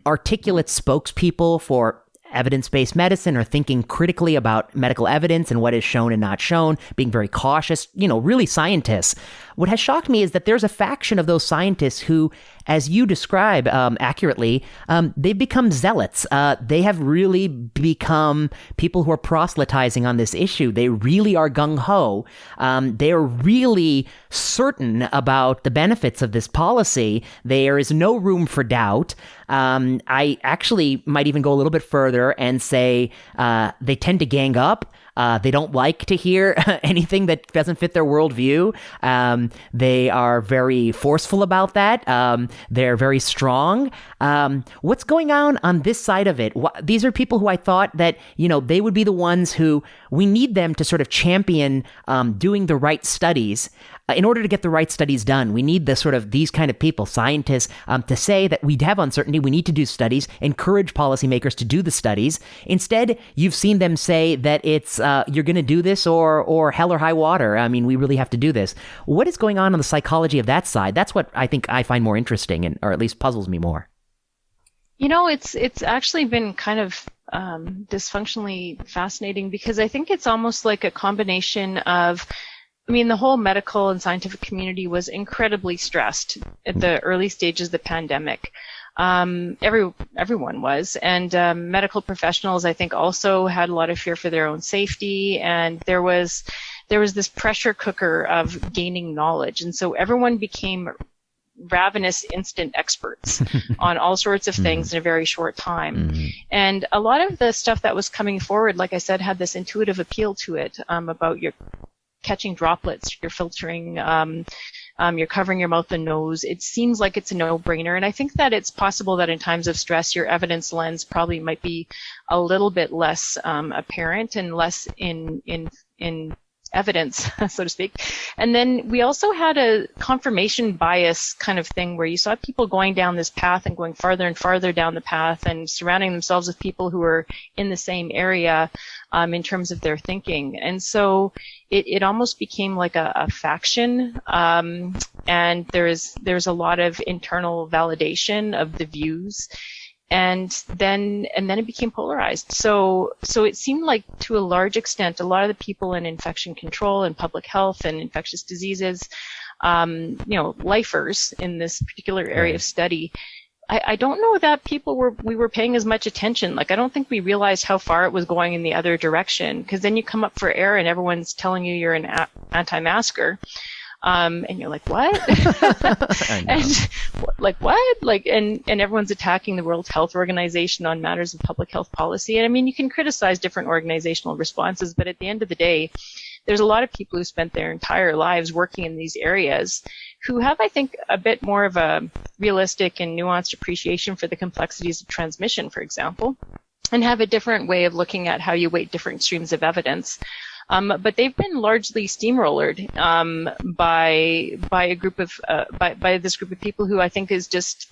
articulate spokespeople for evidence-based medicine or thinking critically about medical evidence and what is shown and not shown, being very cautious, really scientists. What has shocked me is that there's a faction of those scientists who, as you describe accurately, they've become zealots. They have really become people who are proselytizing on this issue. They really are gung-ho. They are really certain about the benefits of this policy. There is no room for doubt. I actually might even go a little bit further and say they tend to gang up. They don't like to hear anything that doesn't fit their worldview. They are very forceful about that. They're very strong. What's going on this side of it? These are people who I thought that, they would be the ones who we need them to sort of champion doing the right studies. In order to get the right studies done, we need these kind of people, scientists, to say that we have uncertainty, we need to do studies, encourage policymakers to do the studies. Instead, you've seen them say that it's you're going to do this or hell or high water. I mean, we really have to do this. What is going on the psychology of that side? That's what I think I find more interesting, or at least puzzles me more. It's actually been kind of dysfunctionally fascinating, because I think it's almost like a combination of, the whole medical and scientific community was incredibly stressed at the early stages of the pandemic. Everyone was, and medical professionals, I think, also had a lot of fear for their own safety, and there was this pressure cooker of gaining knowledge, and so everyone became ravenous instant experts on all sorts of things in a very short time. And a lot of the stuff that was coming forward, like I said, had this intuitive appeal to it, about your catching droplets, you're filtering, you're covering your mouth and nose. It seems like it's a no-brainer, and I think that it's possible that in times of stress, your evidence lens probably might be a little bit less apparent and less in evidence, so to speak. And then we also had a confirmation bias kind of thing where you saw people going down this path and going farther and farther down the path and surrounding themselves with people who are in the same area in terms of their thinking. And so it almost became like a faction, and there's a lot of internal validation of the views. And then it became polarized. So it seemed like, to a large extent, a lot of the people in infection control and public health and infectious diseases, lifers in this particular area of study, I don't know that we were paying as much attention. Like, I don't think we realized how far it was going in the other direction, because then you come up for air and everyone's telling you you're an anti-masker. And you're like, what? And like, what? Like, and everyone's attacking the World Health Organization on matters of public health policy. And you can criticize different organizational responses, but at the end of the day, there's a lot of people who spent their entire lives working in these areas who have, I think, a bit more of a realistic and nuanced appreciation for the complexities of transmission, for example, and have a different way of looking at how you weight different streams of evidence. But they've been largely steamrollered by a group of by this group of people who I think is just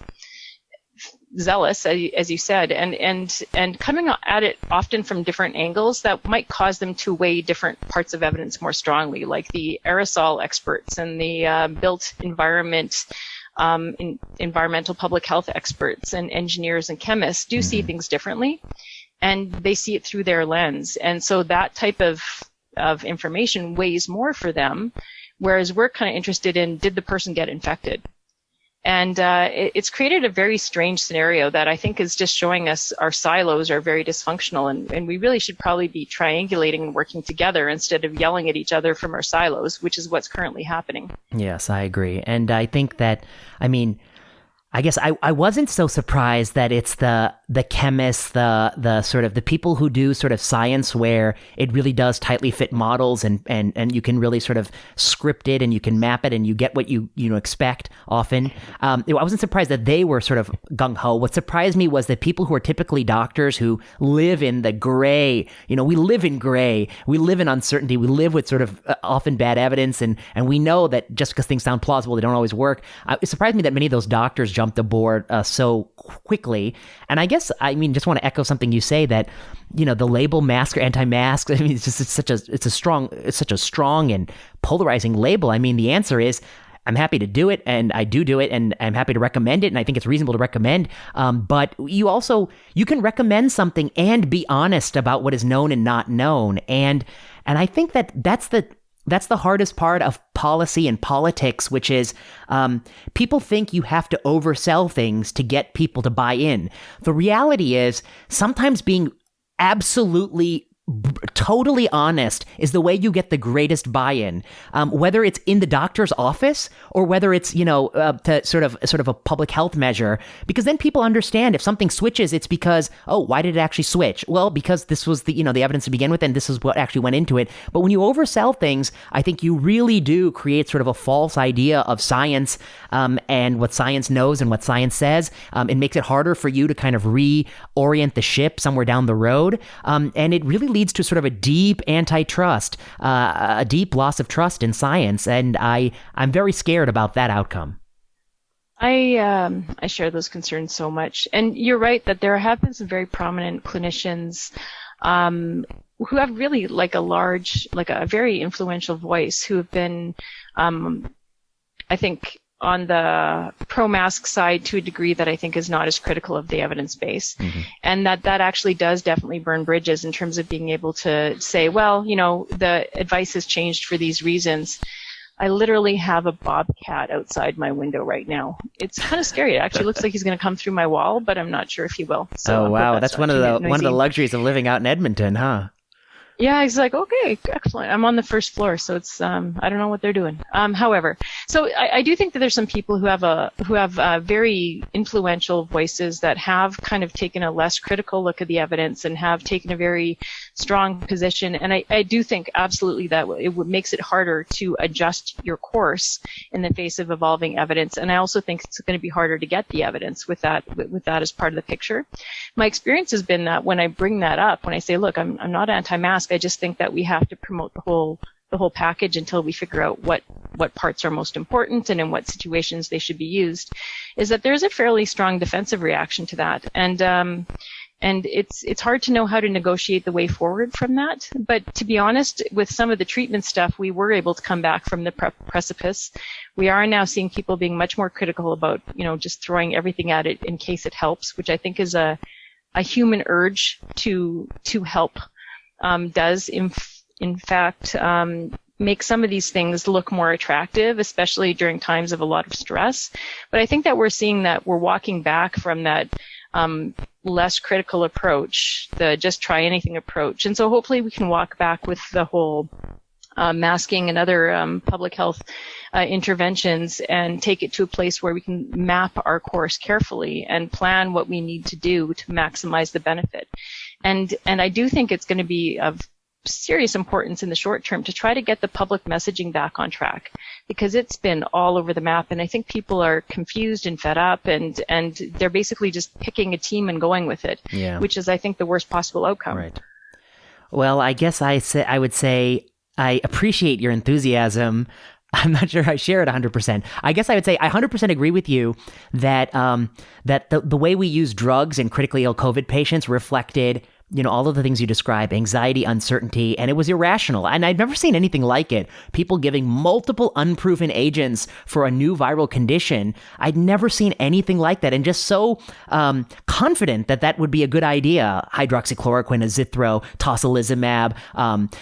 zealous, as you said, and coming at it often from different angles that might cause them to weigh different parts of evidence more strongly, like the aerosol experts and the built environment. Environmental public health experts and engineers and chemists do see things differently, and they see it through their lens, and so that type of information weighs more for them, whereas we're kind of interested in, did the person get infected? And it's created a very strange scenario that I think is just showing us our silos are very dysfunctional, and we really should probably be triangulating and working together instead of yelling at each other from our silos, which is what's currently happening. Yes, I agree. And I think that, I guess I wasn't so surprised that it's the chemists, the sort of the people who do sort of science where it really does tightly fit models and you can really sort of script it and you can map it and you get what you expect often. I wasn't surprised that they were sort of gung-ho. What surprised me was that people who are typically doctors who live in the gray, we live in gray, we live in uncertainty, we live with sort of often bad evidence and we know that just because things sound plausible, they don't always work. It surprised me that many of those doctors jumped aboard so quickly. And I guess, just want to echo something you say that, the label mask or anti-mask, it's such a strong and polarizing label. The answer is, I'm happy to do it, and I do it, and I'm happy to recommend it, and I think it's reasonable to recommend. But you can recommend something and be honest about what is known and not known. And I think that's the hardest part of policy and politics, which is people think you have to oversell things to get people to buy in. The reality is sometimes being absolutely totally honest is the way you get the greatest buy-in, whether it's in the doctor's office or whether it's, to sort of a public health measure, because then people understand if something switches, it's because, oh, why did it actually switch? Well, because this was the evidence to begin with, and this is what actually went into it. But when you oversell things, I think you really do create sort of a false idea of science, and what science knows and what science says. It makes it harder for you to kind of reorient the ship somewhere down the road. And it really leads to sort of a deep antitrust, a deep loss of trust in science. And I'm very scared about that outcome. I share those concerns so much. And you're right that there have been some very prominent clinicians who have really a very influential voice, who have been, I think, on the pro-mask side to a degree that I think is not as critical of the evidence base. Mm-hmm. And that actually does definitely burn bridges in terms of being able to say, well, the advice has changed for these reasons. I literally have a bobcat outside my window right now. It's kind of scary. It actually looks like he's going to come through my wall, but I'm not sure if he will. So oh, wow. That's one of the luxuries of living out in Edmonton, huh? Yeah, he's like, okay, excellent. I'm on the first floor, so it's I don't know what they're doing. However, so I do think that there's some people who have very influential voices that have kind of taken a less critical look at the evidence and have taken a very strong position. And I do think absolutely that makes it harder to adjust your course in the face of evolving evidence. And I also think it's going to be harder to get the evidence with that as part of the picture. My experience has been that when I bring that up, when I say, look, I'm not anti-mask, I just think that we have to promote the whole package until we figure out what parts are most important and in what situations they should be used, is that there's a fairly strong defensive reaction to that. And it's hard to know how to negotiate the way forward from that. But to be honest, with some of the treatment stuff, we were able to come back from the precipice. We are now seeing people being much more critical about, just throwing everything at it in case it helps, which I think is a human urge to help. Does in fact make some of these things look more attractive, especially during times of a lot of stress. But I think that we're seeing that we're walking back from that less critical approach, the just try anything approach. And so hopefully we can walk back with the whole masking and other public health interventions and take it to a place where we can map our course carefully and plan what we need to do to maximize the benefit. And I do think it's going to be of serious importance in the short term to try to get the public messaging back on track, because it's been all over the map, and I think people are confused and fed up, and they're basically just picking a team and going with it, which is, I think, the worst possible outcome. Right. Well, I guess I would say I appreciate your enthusiasm. I'm not sure I share it 100%. I guess I would say I 100% agree with you that that the way we use drugs in critically ill COVID patients reflected, all of the things you describe, anxiety, uncertainty, and it was irrational. And I'd never seen anything like it. People giving multiple unproven agents for a new viral condition. I'd never seen anything like that, and just so confident that would be a good idea. Hydroxychloroquine, azithro, tocilizumab,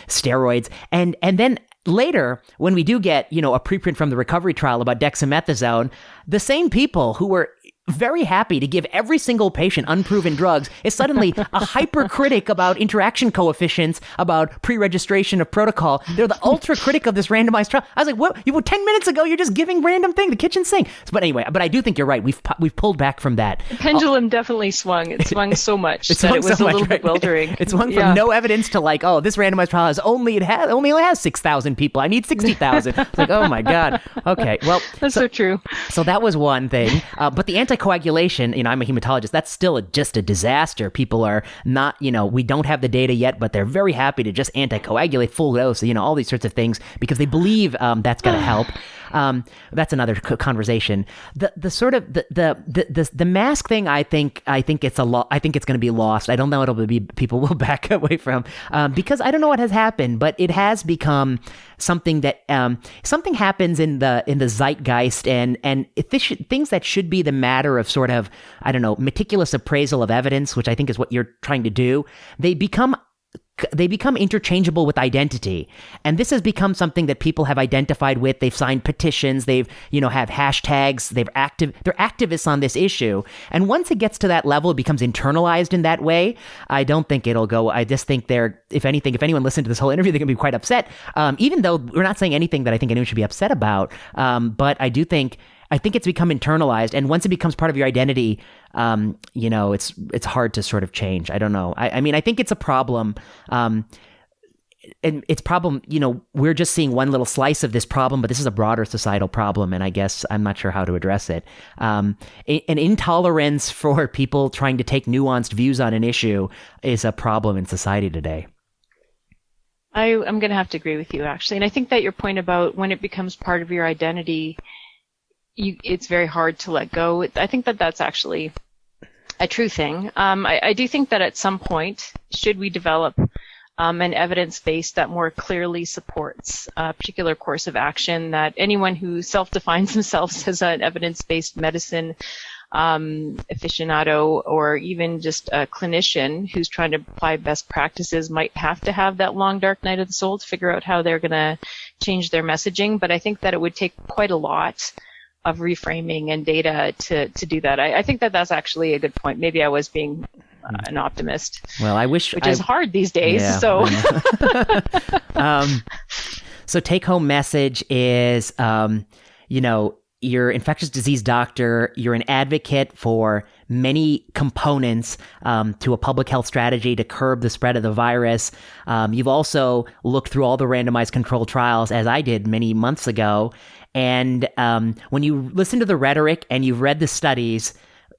steroids, and then later, when we do get, a preprint from the recovery trial about dexamethasone, the same people who were very happy to give every single patient unproven drugs is suddenly a hypercritic about interaction coefficients, about pre-registration of protocol. They're the ultra critic of this randomized trial. I was like, what? 10 minutes ago, you're just giving random thing, the kitchen sink. But anyway, I do think you're right. We've pulled back from that. The pendulum definitely swung. It swung so much that it was a little bewildering. It swung from no evidence to like, oh, this randomized trial only has 6,000 people. I need 60,000. It's like, oh my God. Okay, well. That's so true. So that was one thing. But the anticoagulation, I'm a hematologist, that's still just a disaster. People are not, we don't have the data yet, but they're very happy to just anticoagulate full dose, all these sorts of things because they believe that's going to help. That's another conversation. The sort of the mask thing, I think it's I think it's going to be lost. I don't know it'll be people will back away from because I don't know what has happened, but it has become something that something happens in the zeitgeist and things that should be the matter of sort of, I don't know, meticulous appraisal of evidence, which I think is what you're trying to do. They become interchangeable with identity. And this has become something that people have identified with. They've signed petitions. They've, have hashtags. They're activists on this issue. And once it gets to that level, it becomes internalized in that way. I don't think it'll go. I just think if anyone listened to this whole interview, they're going to be quite upset. Even though we're not saying anything that I think anyone should be upset about. But I think it's become internalized, and once it becomes part of your identity, it's hard to sort of change. I don't know. I mean, I think it's a problem, and it's problem. We're just seeing one little slice of this problem, but this is a broader societal problem, and I guess I'm not sure how to address it. An intolerance for people trying to take nuanced views on an issue is a problem in society today. I'm going to have to agree with you, actually, and I think that your point about when it becomes part of your identity, it's very hard to let go. I think that that's actually a true thing. I do think that at some point, should we develop an evidence base that more clearly supports a particular course of action, that anyone who self-defines themselves as an evidence-based medicine aficionado or even just a clinician who's trying to apply best practices might have to have that long dark night of the soul to figure out how they're going to change their messaging. But I think that it would take quite a lot of reframing and data to do that. I think that that's actually a good point. Maybe I was being an optimist. Well, I wish, which is hard these days. Yeah, so, so take home message is, you're an infectious disease doctor. You're an advocate for many components to a public health strategy to curb the spread of the virus. You've also looked through all the randomized controlled trials, as I did many months ago. And when you listen to the rhetoric and you've read the studies,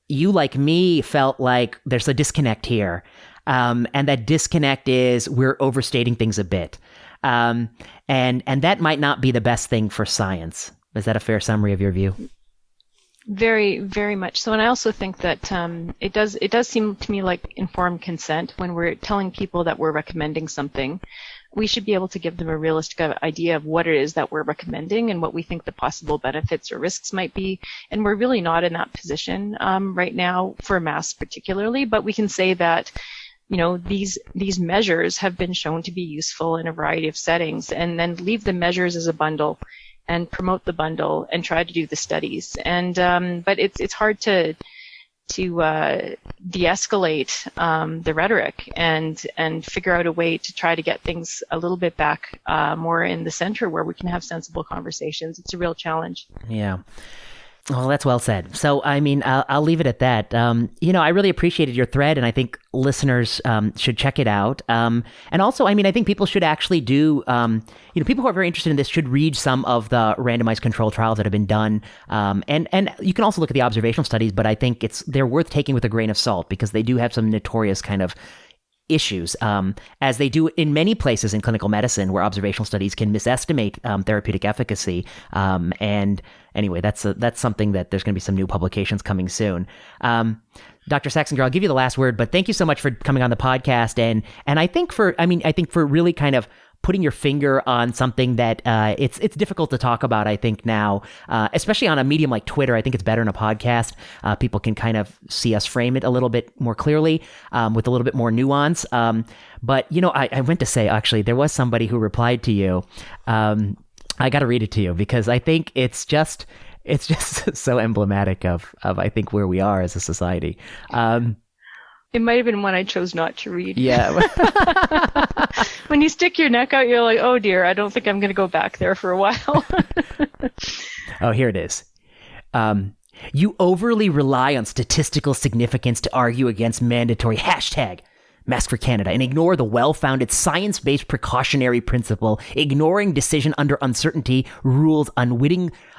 you, like me, felt like there's a disconnect here. And that disconnect is we're overstating things a bit. And that might not be the best thing for science. Is that a fair summary of your view? Very, very much so. And I also think that it does seem to me like informed consent. When we're telling people that we're recommending something, we should be able to give them a realistic idea of what it is that we're recommending and what we think the possible benefits or risks might be. And we're really not in that position right now for masks particularly, but we can say that these measures have been shown to be useful in a variety of settings, and then leave the measures as a bundle and promote the bundle and try to do the studies. And but it's hard to de-escalate the rhetoric and figure out a way to try to get things a little bit back more in the center where we can have sensible conversations. It's a real challenge. Yeah. Well, that's well said. So, I mean, I'll leave it at that. I really appreciated your thread, and I think listeners should check it out. And also, I mean, I think people should actually do, people who are very interested in this should read some of the randomized control trials that have been done. And you can also look at the observational studies, but I think they're worth taking with a grain of salt because they do have some notorious kind of issues, as they do in many places in clinical medicine where observational studies can misestimate therapeutic efficacy. And anyway, that's something that there's going to be some new publications coming soon. Dr. Saxinger, I'll give you the last word, but thank you so much for coming on the podcast. And I think for really kind of putting your finger on something that it's difficult to talk about, I think now, especially on a medium like Twitter. I think it's better in a podcast. People can kind of see us frame it a little bit more clearly with a little bit more nuance. But, I went to say, actually, there was somebody who replied to you. I got to read it to you because I think it's just so emblematic of I think where we are as a society. It might have been one I chose not to read. Yeah. When you stick your neck out, you're like, oh dear, I don't think I'm going to go back there for a while. Oh, here it is. You overly rely on statistical significance to argue against mandatory #Mask for Canada and ignore the well-founded science-based precautionary principle, ignoring decision under uncertainty, rules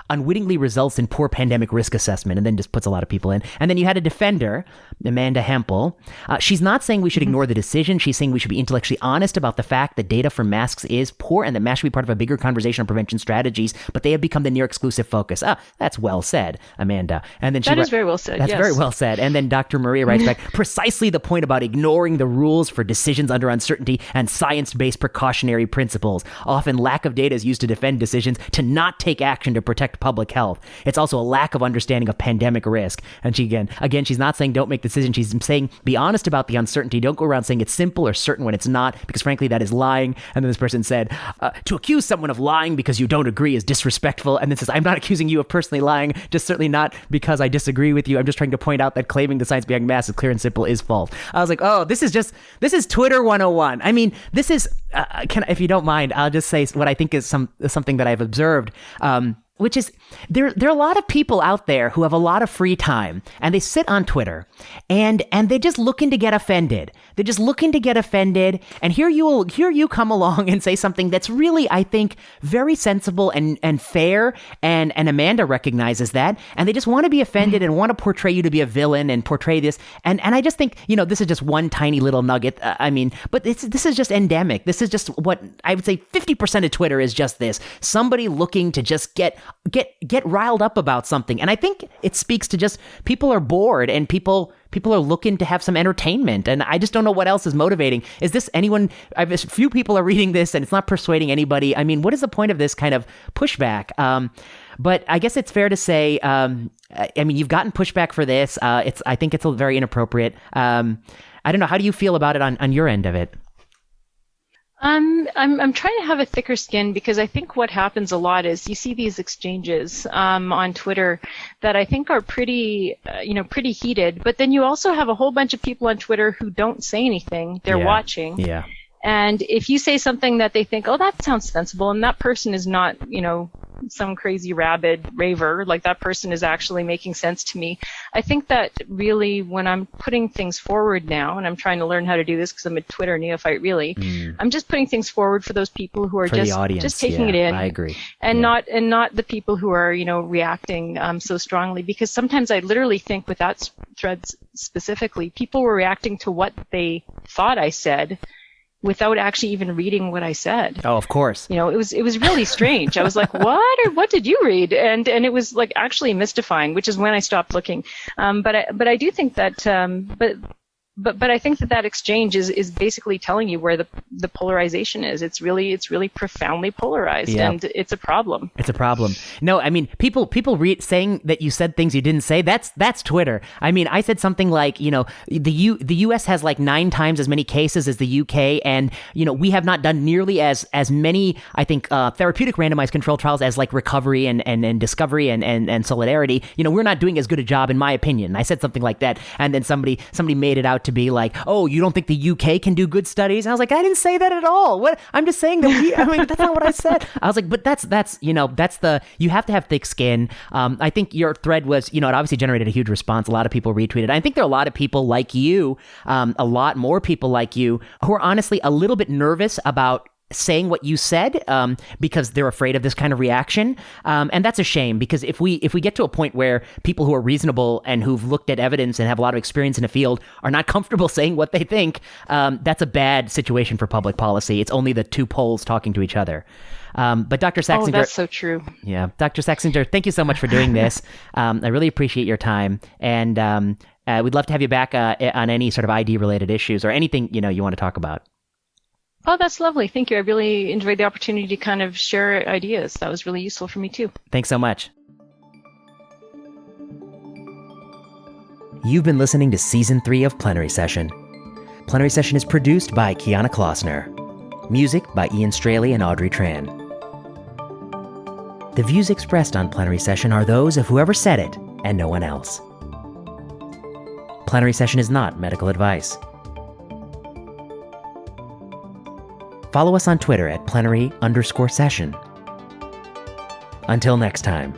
unwittingly results in poor pandemic risk assessment, and then just puts a lot of people in. And then you had a defender, Amanda Hempel. She's not saying we should ignore the decision. She's saying we should be intellectually honest about the fact that data for masks is poor and that masks should be part of a bigger conversation on prevention strategies, but they have become the near exclusive focus. That's well said, Amanda. And then that is very well said. That's very well said. And then Dr. Maria writes back, precisely the point about ignoring the rules for decisions under uncertainty and science-based precautionary principles. Often lack of data is used to defend decisions to not take action to protect public health. It's also a lack of understanding of pandemic risk. And she again, she's not saying don't make decisions. She's saying be honest about the uncertainty. Don't go around saying it's simple or certain when it's not, because frankly, that is lying. And then this person said, to accuse someone of lying because you don't agree is disrespectful. And then says, I'm not accusing you of personally lying, just certainly not because I disagree with you. I'm just trying to point out that claiming the science behind masks is clear and simple is false. I was like, oh, this is Twitter 101. I mean, this is, if you don't mind, I'll just say what I think is something that I've observed, which is there are a lot of people out there who have a lot of free time and they sit on Twitter and they're just looking to get offended. They're just looking to get offended. And here you come along and say something that's really, I think, very sensible and fair. And Amanda recognizes that. And they just want to be offended and want to portray you to be a villain and portray this. And I just think, this is just one tiny little nugget. But this is just endemic. This is just what I would say 50% of Twitter is just this. Somebody looking to just get riled up about something. And I think it speaks to just people are bored and people are looking to have some entertainment. And I just don't know what else is motivating. Is this anyone? A few people are reading this and it's not persuading anybody. I mean, what is the point of this kind of pushback? But I guess it's fair to say, you've gotten pushback for this. I think it's very inappropriate. I don't know. How do you feel about it on your end of it? I'm trying to have a thicker skin because I think what happens a lot is you see these exchanges on Twitter that I think are pretty heated, but then you also have a whole bunch of people on Twitter who don't say anything. They're watching. Yeah. And if you say something that they think, oh, that sounds sensible, and that person is not, some crazy rabid raver, like that person is actually making sense to me. I think that really when I'm putting things forward now, and I'm trying to learn how to do this because I'm a Twitter neophyte really, I'm just putting things forward for those people who are just taking it in. I agree. And not the people who are, reacting so strongly, because sometimes I literally think with that thread specifically, people were reacting to what they thought I said without actually even reading what I said. Oh, of course. It was really strange. I was like, what? Or what did you read? And it was like actually mystifying, which is when I stopped looking. But I do think that, but I think that exchange is basically telling you where the polarization is. It's really profoundly polarized, and it's a problem. It's a problem. No, I mean, people saying that you said things you didn't say. That's Twitter. I mean, I said something like, the U.S. has like 9 times as many cases as the U.K. and we have not done nearly as many, I think, therapeutic randomized controlled trials as like Recovery and Discovery and Solidarity. We're not doing as good a job in my opinion. I said something like that, and then somebody made it out to be like, oh, you don't think the UK can do good studies? And I was like, I didn't say that at all. What? I'm just saying that that's not what I said. I was like, but that's you have to have thick skin. I think your thread was, it obviously generated a huge response. A lot of people retweeted. I think there are a lot of people like you, a lot more people like you, who are honestly a little bit nervous about saying what you said because they're afraid of this kind of reaction. And that's a shame, because if we get to a point where people who are reasonable and who've looked at evidence and have a lot of experience in the field are not comfortable saying what they think, that's a bad situation for public policy. It's only the two poles talking to each other. But Dr. Saxinger... Oh, that's so true. Yeah. Dr. Saxinger, thank you so much for doing this. I really appreciate your time. And we'd love to have you back on any sort of ID-related issues or anything, you want to talk about. Oh, that's lovely. Thank you. I really enjoyed the opportunity to kind of share ideas. That was really useful for me too. Thanks so much. You've been listening to Season 3 of Plenary Session. Plenary Session is produced by Kiana Klossner. Music by Ian Straley and Audrey Tran. The views expressed on Plenary Session are those of whoever said it and no one else. Plenary Session is not medical advice. Follow us on Twitter at plenary_session. Until next time.